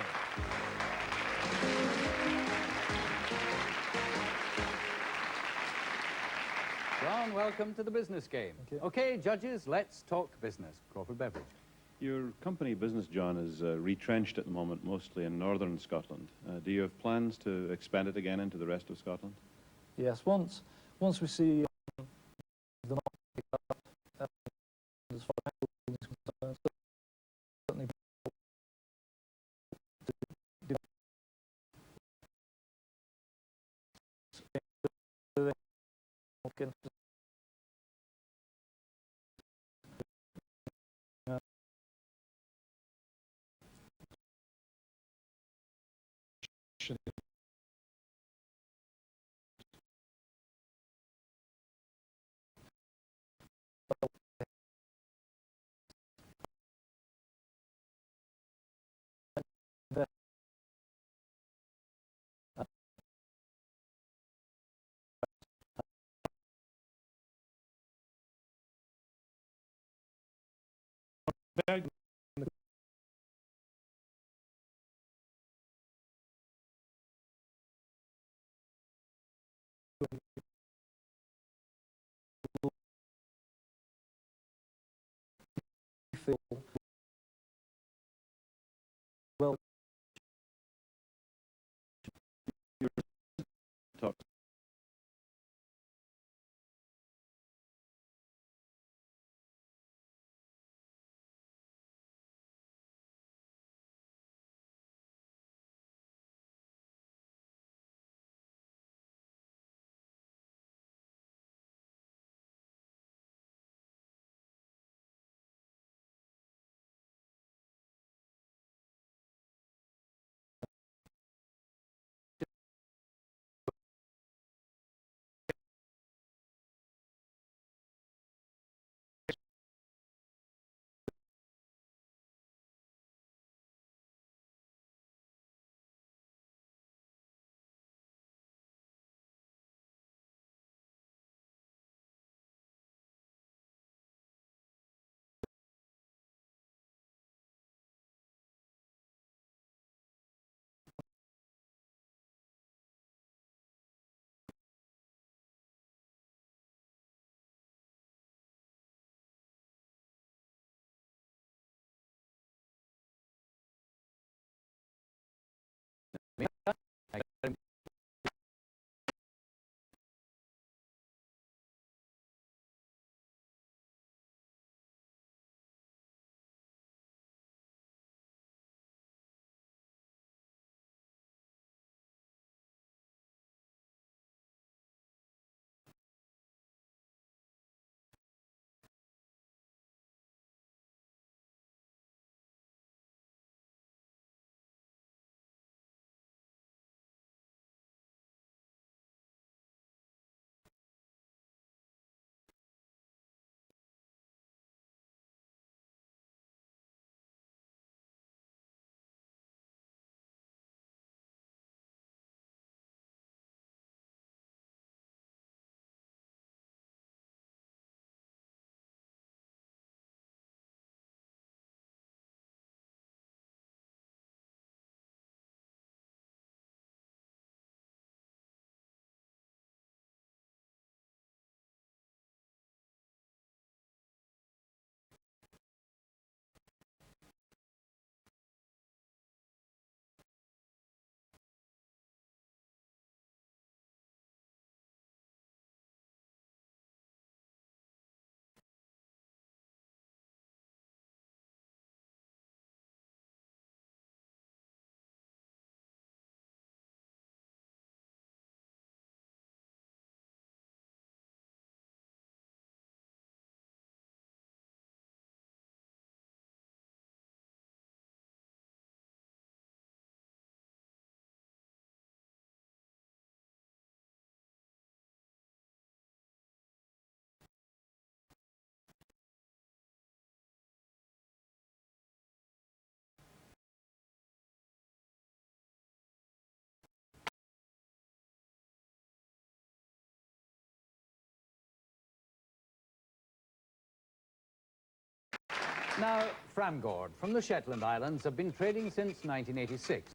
John, welcome to the business game. Okay, judges, let's talk business. Crawford Beveridge. Your company business, John, is retrenched at the moment, mostly in northern Scotland. Do you have plans to expand it again into the rest of Scotland? Yes, once we see the market pick up, as far as buildings concerned, certainly feel well. Talk Now, Framgord from the Shetland Islands have been trading since 1986.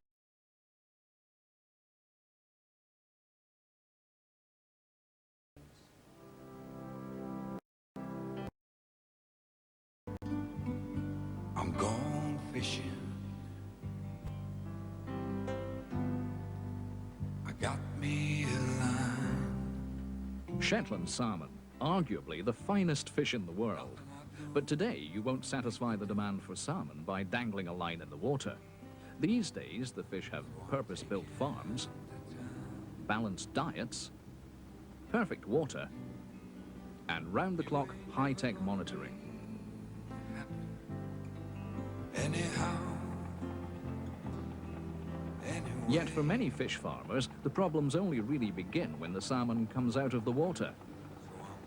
I'm gone fishing. I got me a line. Shetland salmon, arguably the finest fish in the world. But today, you won't satisfy the demand for salmon by dangling a line in the water. These days, the fish have purpose-built farms, balanced diets, perfect water, and round-the-clock high-tech monitoring. Yet for many fish farmers, the problems only really begin when the salmon comes out of the water.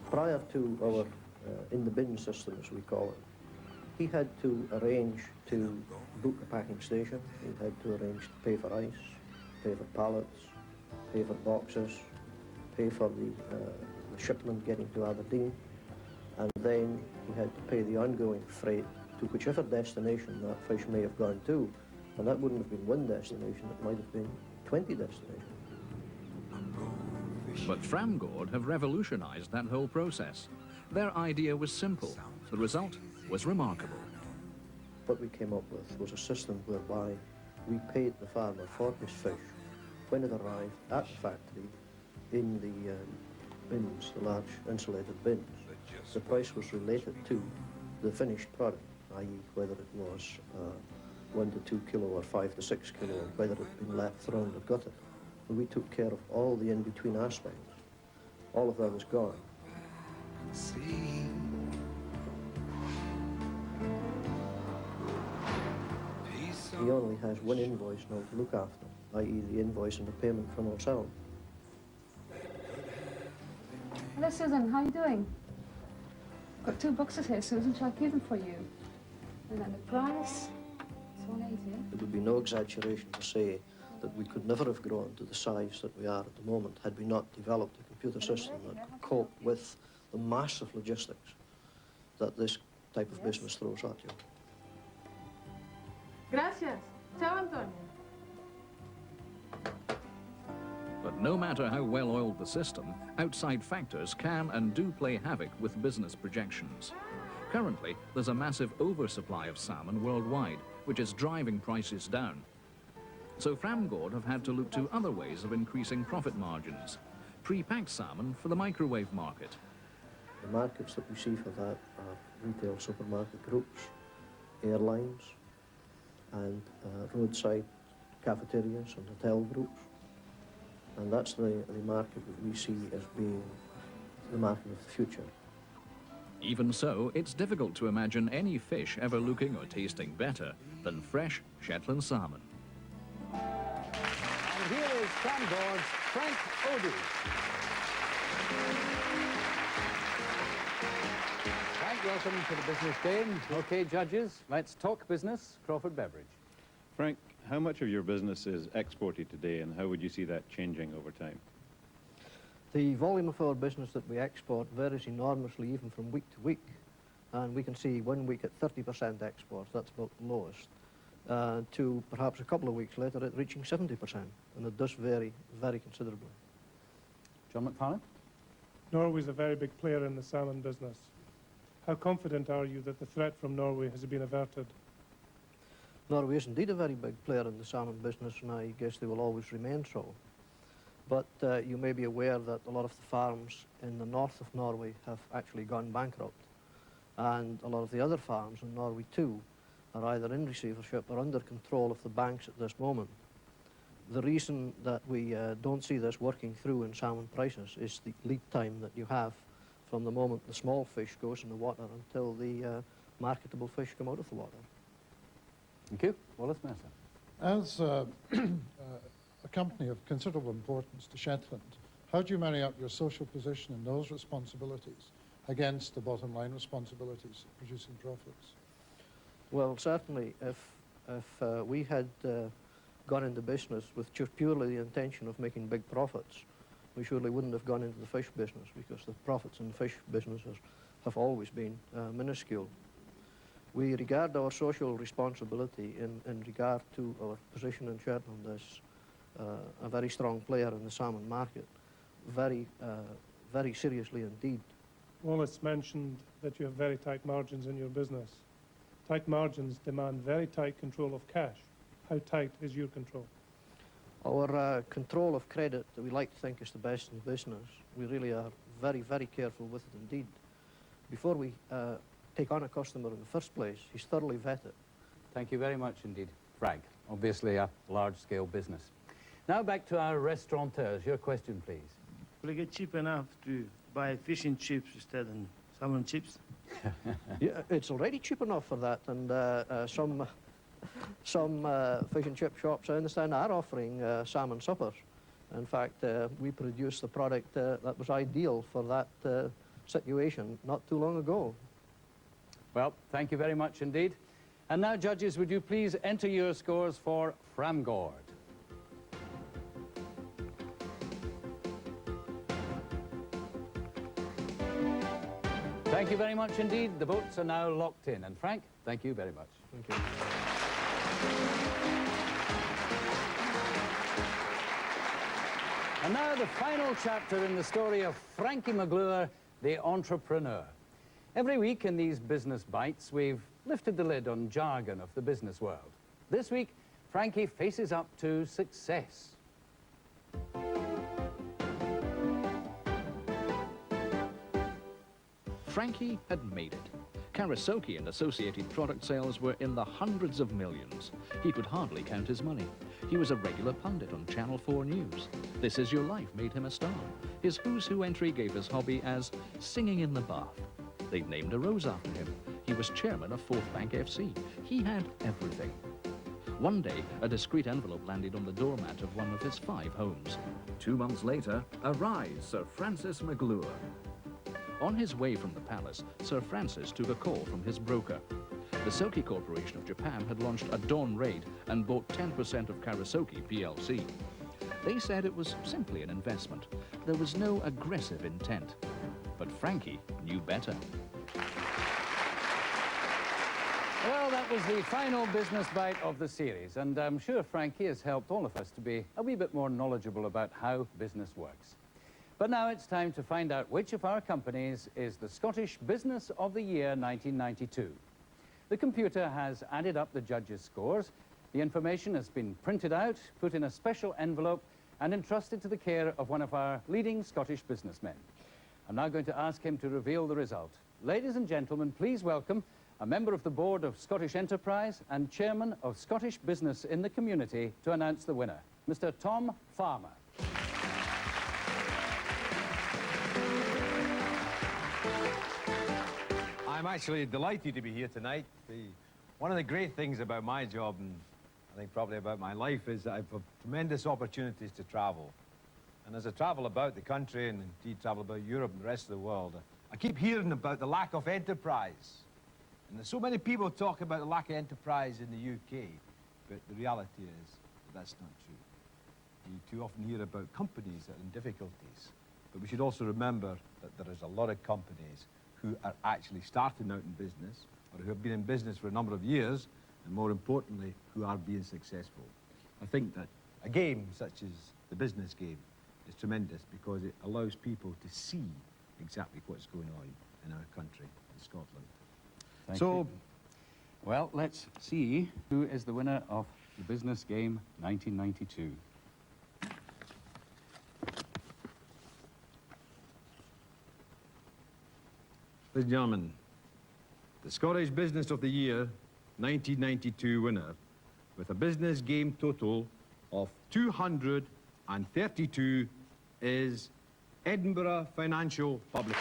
Prior to our in-the-bin system, as we call it, he had to arrange to book a packing station. He had to arrange to pay for ice, pay for pallets, pay for boxes, pay for the shipment getting to Aberdeen, and then he had to pay the ongoing freight to whichever destination that fish may have gone to. And that wouldn't have been one destination, it might have been 20 destinations. But Framgord have revolutionized that whole process. Their idea was simple. The result was remarkable. What we came up with was a system whereby we paid the farmer for his fish when it arrived at the factory in the bins, the large insulated bins. The price was related to the finished product, i.e. whether it was 1 to 2 kilo or 5 to 6 kilo, or whether it had been left, thrown or gutted. And we took care of all the in-between aspects. All of that was gone. He only has one invoice now to look after, i.e. the invoice and the payment from ourselves. Hello, Susan. How are you doing? Got 2 boxes here, Susan. Shall I keep them for you? And then the price, it's 180. It would be no exaggeration to say that we could never have grown to the size that we are at the moment had we not developed a computer system that could cope with the massive logistics that this type of business throws at you. Gracias. Ciao, Antonio. But no matter how well-oiled the system, outside factors can and do play havoc with business projections. Currently, there's a massive oversupply of salmon worldwide, which is driving prices down. So Framgord have had to look to other ways of increasing profit margins. Pre-packed salmon for the microwave market. The markets that we see for that are retail supermarket groups, airlines, and roadside cafeterias and hotel groups. And that's the market that we see as being the market of the future. Even so, it's difficult to imagine any fish ever looking or tasting better than fresh Shetland salmon. And here is Framgord's Frank Odie. Frank, welcome to the business game. Okay, judges, let's talk business. Crawford Beveridge. Frank, how much of your business is exported today, and how would you see that changing over time? The volume of our business that we export varies enormously even from week to week. And we can see 1 week at 30% exports, that's about the lowest, to perhaps a couple of weeks later it reaching 70%. And it does vary very considerably. John McFarlane? Norway is a very big player in the salmon business. How confident are you that the threat from Norway has been averted? Norway is indeed a very big player in the salmon business, and I guess they will always remain so. But you may be aware that a lot of the farms in the north of Norway have actually gone bankrupt. And a lot of the other farms in Norway too are either in receivership or under control of the banks at this moment. The reason that we don't see this working through in salmon prices is the lead time that you have from the moment the small fish goes in the water until the marketable fish come out of the water. Thank you. Wallace Mercer. As a company of considerable importance to Shetland, how do you marry up your social position and those responsibilities against the bottom line responsibilities of producing profits? Well, certainly, if we had gone into business with just purely the intention of making big profits, we surely wouldn't have gone into the fish business, because the profits in the fish businesses have always been minuscule. We regard our social responsibility in regard to our position in Shetland as a very strong player in the salmon market, very seriously indeed. Wallace mentioned that you have very tight margins in your business. Tight margins demand very tight control of cash. How tight is your control? Our control of credit, that we like to think is the best in the business. We really are very, very careful with it indeed. Before we take on a customer in the first place, he's thoroughly vetted. Thank you very much indeed, Frank. Obviously a large-scale business. Now back to our restaurateurs. Your question, please. Will it get cheap enough to buy fish and chips instead of salmon chips? Yeah, it's already cheap enough for that, and some fish and chip shops, I understand, are offering salmon suppers. In fact, we produced a product that was ideal for that situation not too long ago. Well, thank you very much indeed. And now, judges, would you please enter your scores for Framgord? Thank you very much indeed. The votes are now locked in. And Frank, thank you very much. Thank you. And now the final chapter in the story of Frankie McGlure, the entrepreneur. Every week in these business bites, we've lifted the lid on jargon of the business world. This week, Frankie faces up to success. Frankie had made it. Karasoke and associated product sales were in the hundreds of millions. He could hardly count his money. He was a regular pundit on Channel 4 News. This Is Your Life made him a star. His Who's Who entry gave his hobby as singing in the bath. They'd named a rose after him. He was chairman of Fourth Bank FC. He had everything. One day, a discreet envelope landed on the doormat of one of his 5 homes. 2 months later, arise, Sir Francis McGlure. On his way from the palace, Sir Francis took a call from his broker. The Soki Corporation of Japan had launched a dawn raid and bought 10% of Karasoke PLC. They said it was simply an investment. There was no aggressive intent. But Frankie knew better. Well, that was the final business bite of the series, and I'm sure Frankie has helped all of us to be a wee bit more knowledgeable about how business works. But now it's time to find out which of our companies is the Scottish Business of the Year 1992. The computer has added up the judges' scores. The information has been printed out, put in a special envelope, and entrusted to the care of one of our leading Scottish businessmen. I'm now going to ask him to reveal the result. Ladies and gentlemen, please welcome a member of the board of Scottish Enterprise and chairman of Scottish Business in the Community to announce the winner, Mr. Tom Farmer. I'm actually delighted to be here tonight. One of the great things about my job, and I think probably about my life, is that I've had tremendous opportunities to travel. And as I travel about the country and indeed travel about Europe and the rest of the world, I keep hearing about the lack of enterprise. And there's so many people talk about the lack of enterprise in the UK, but the reality is that that's not true. You too often hear about companies that are in difficulties, but we should also remember that there is a lot of companies who are actually starting out in business, or who have been in business for a number of years, and more importantly, who are being successful. I think that a game such as the business game is tremendous because it allows people to see exactly what's going on in our country, in Scotland. Thank you. Well, let's see who is the winner of the Business Game 1992. Ladies and gentlemen, the Scottish Business of the Year 1992 winner, with a business game total of 232, is Edinburgh Financial Publishing.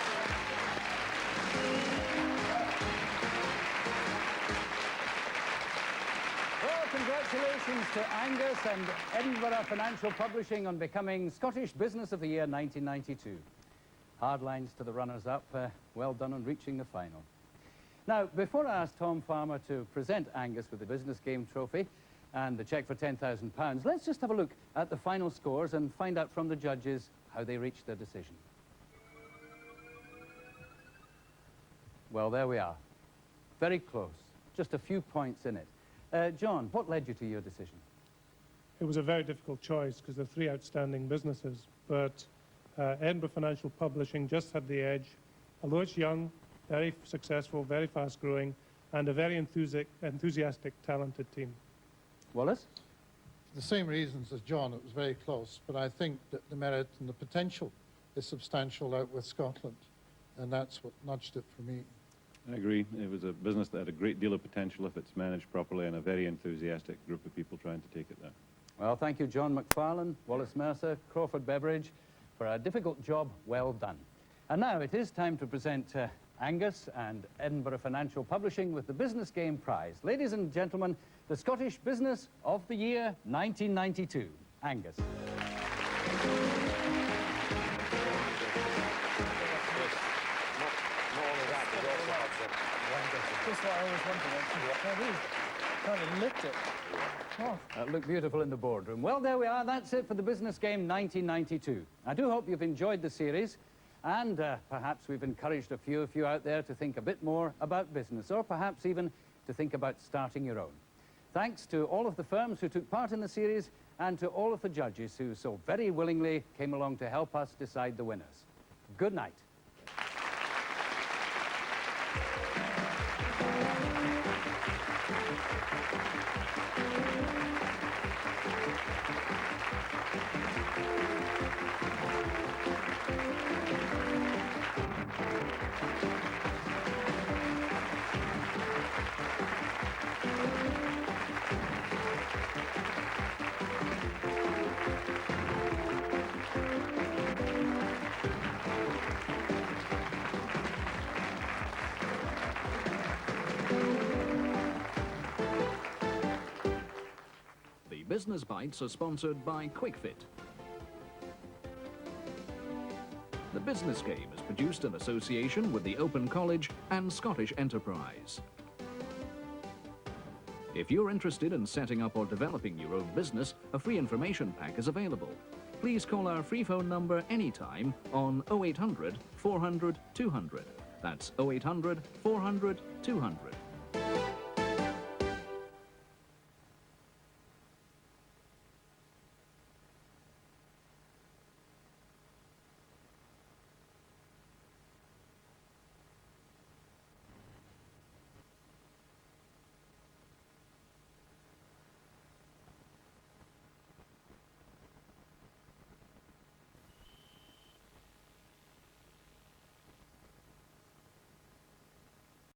Well, congratulations to Angus and Edinburgh Financial Publishing on becoming Scottish Business of the Year 1992. Hard lines to the runners-up. Well done on reaching the final. Now, before I ask Tom Farmer to present Angus with the Business Game Trophy and the cheque for £10,000, let's just have a look at the final scores and find out from the judges how they reached their decision. Well, there we are. Very close. just a few points in it. John, what led you to your decision? It was a very difficult choice because there are three outstanding businesses, but Edinburgh Financial Publishing just had the edge. Although it's young, very successful, very fast-growing, and a very enthusiastic, talented team. Wallace? For the same reasons as John, it was very close, but I think that the merit and the potential is substantial out with Scotland, and that's what nudged it for me. I agree. It was a business that had a great deal of potential if it's managed properly, and a very enthusiastic group of people trying to take it there. Well, thank you, John McFarlane, Wallace Mercer, Crawford Beveridge, for a difficult job well done. And now it is time to present Angus and Edinburgh Financial Publishing with the Business Game Prize. Ladies and gentlemen, the Scottish Business of the Year 1992. Angus. Just what I was wondering. Kind of lift it. Oh. That looked beautiful in the boardroom. Well, there we are. That's it for the Business Game 1992. I do hope you've enjoyed the series, and perhaps we've encouraged a few of you out there to think a bit more about business, or perhaps even to think about starting your own. Thanks to all of the firms who took part in the series, and to all of the judges who so very willingly came along to help us decide the winners. Good night. Business Bites are sponsored by QuickFit. The Business Game is produced in association with the Open College and Scottish Enterprise. If you're interested in setting up or developing your own business, a free information pack is available. Please call our free phone number anytime on 0800 400 200. That's 0800 400 200.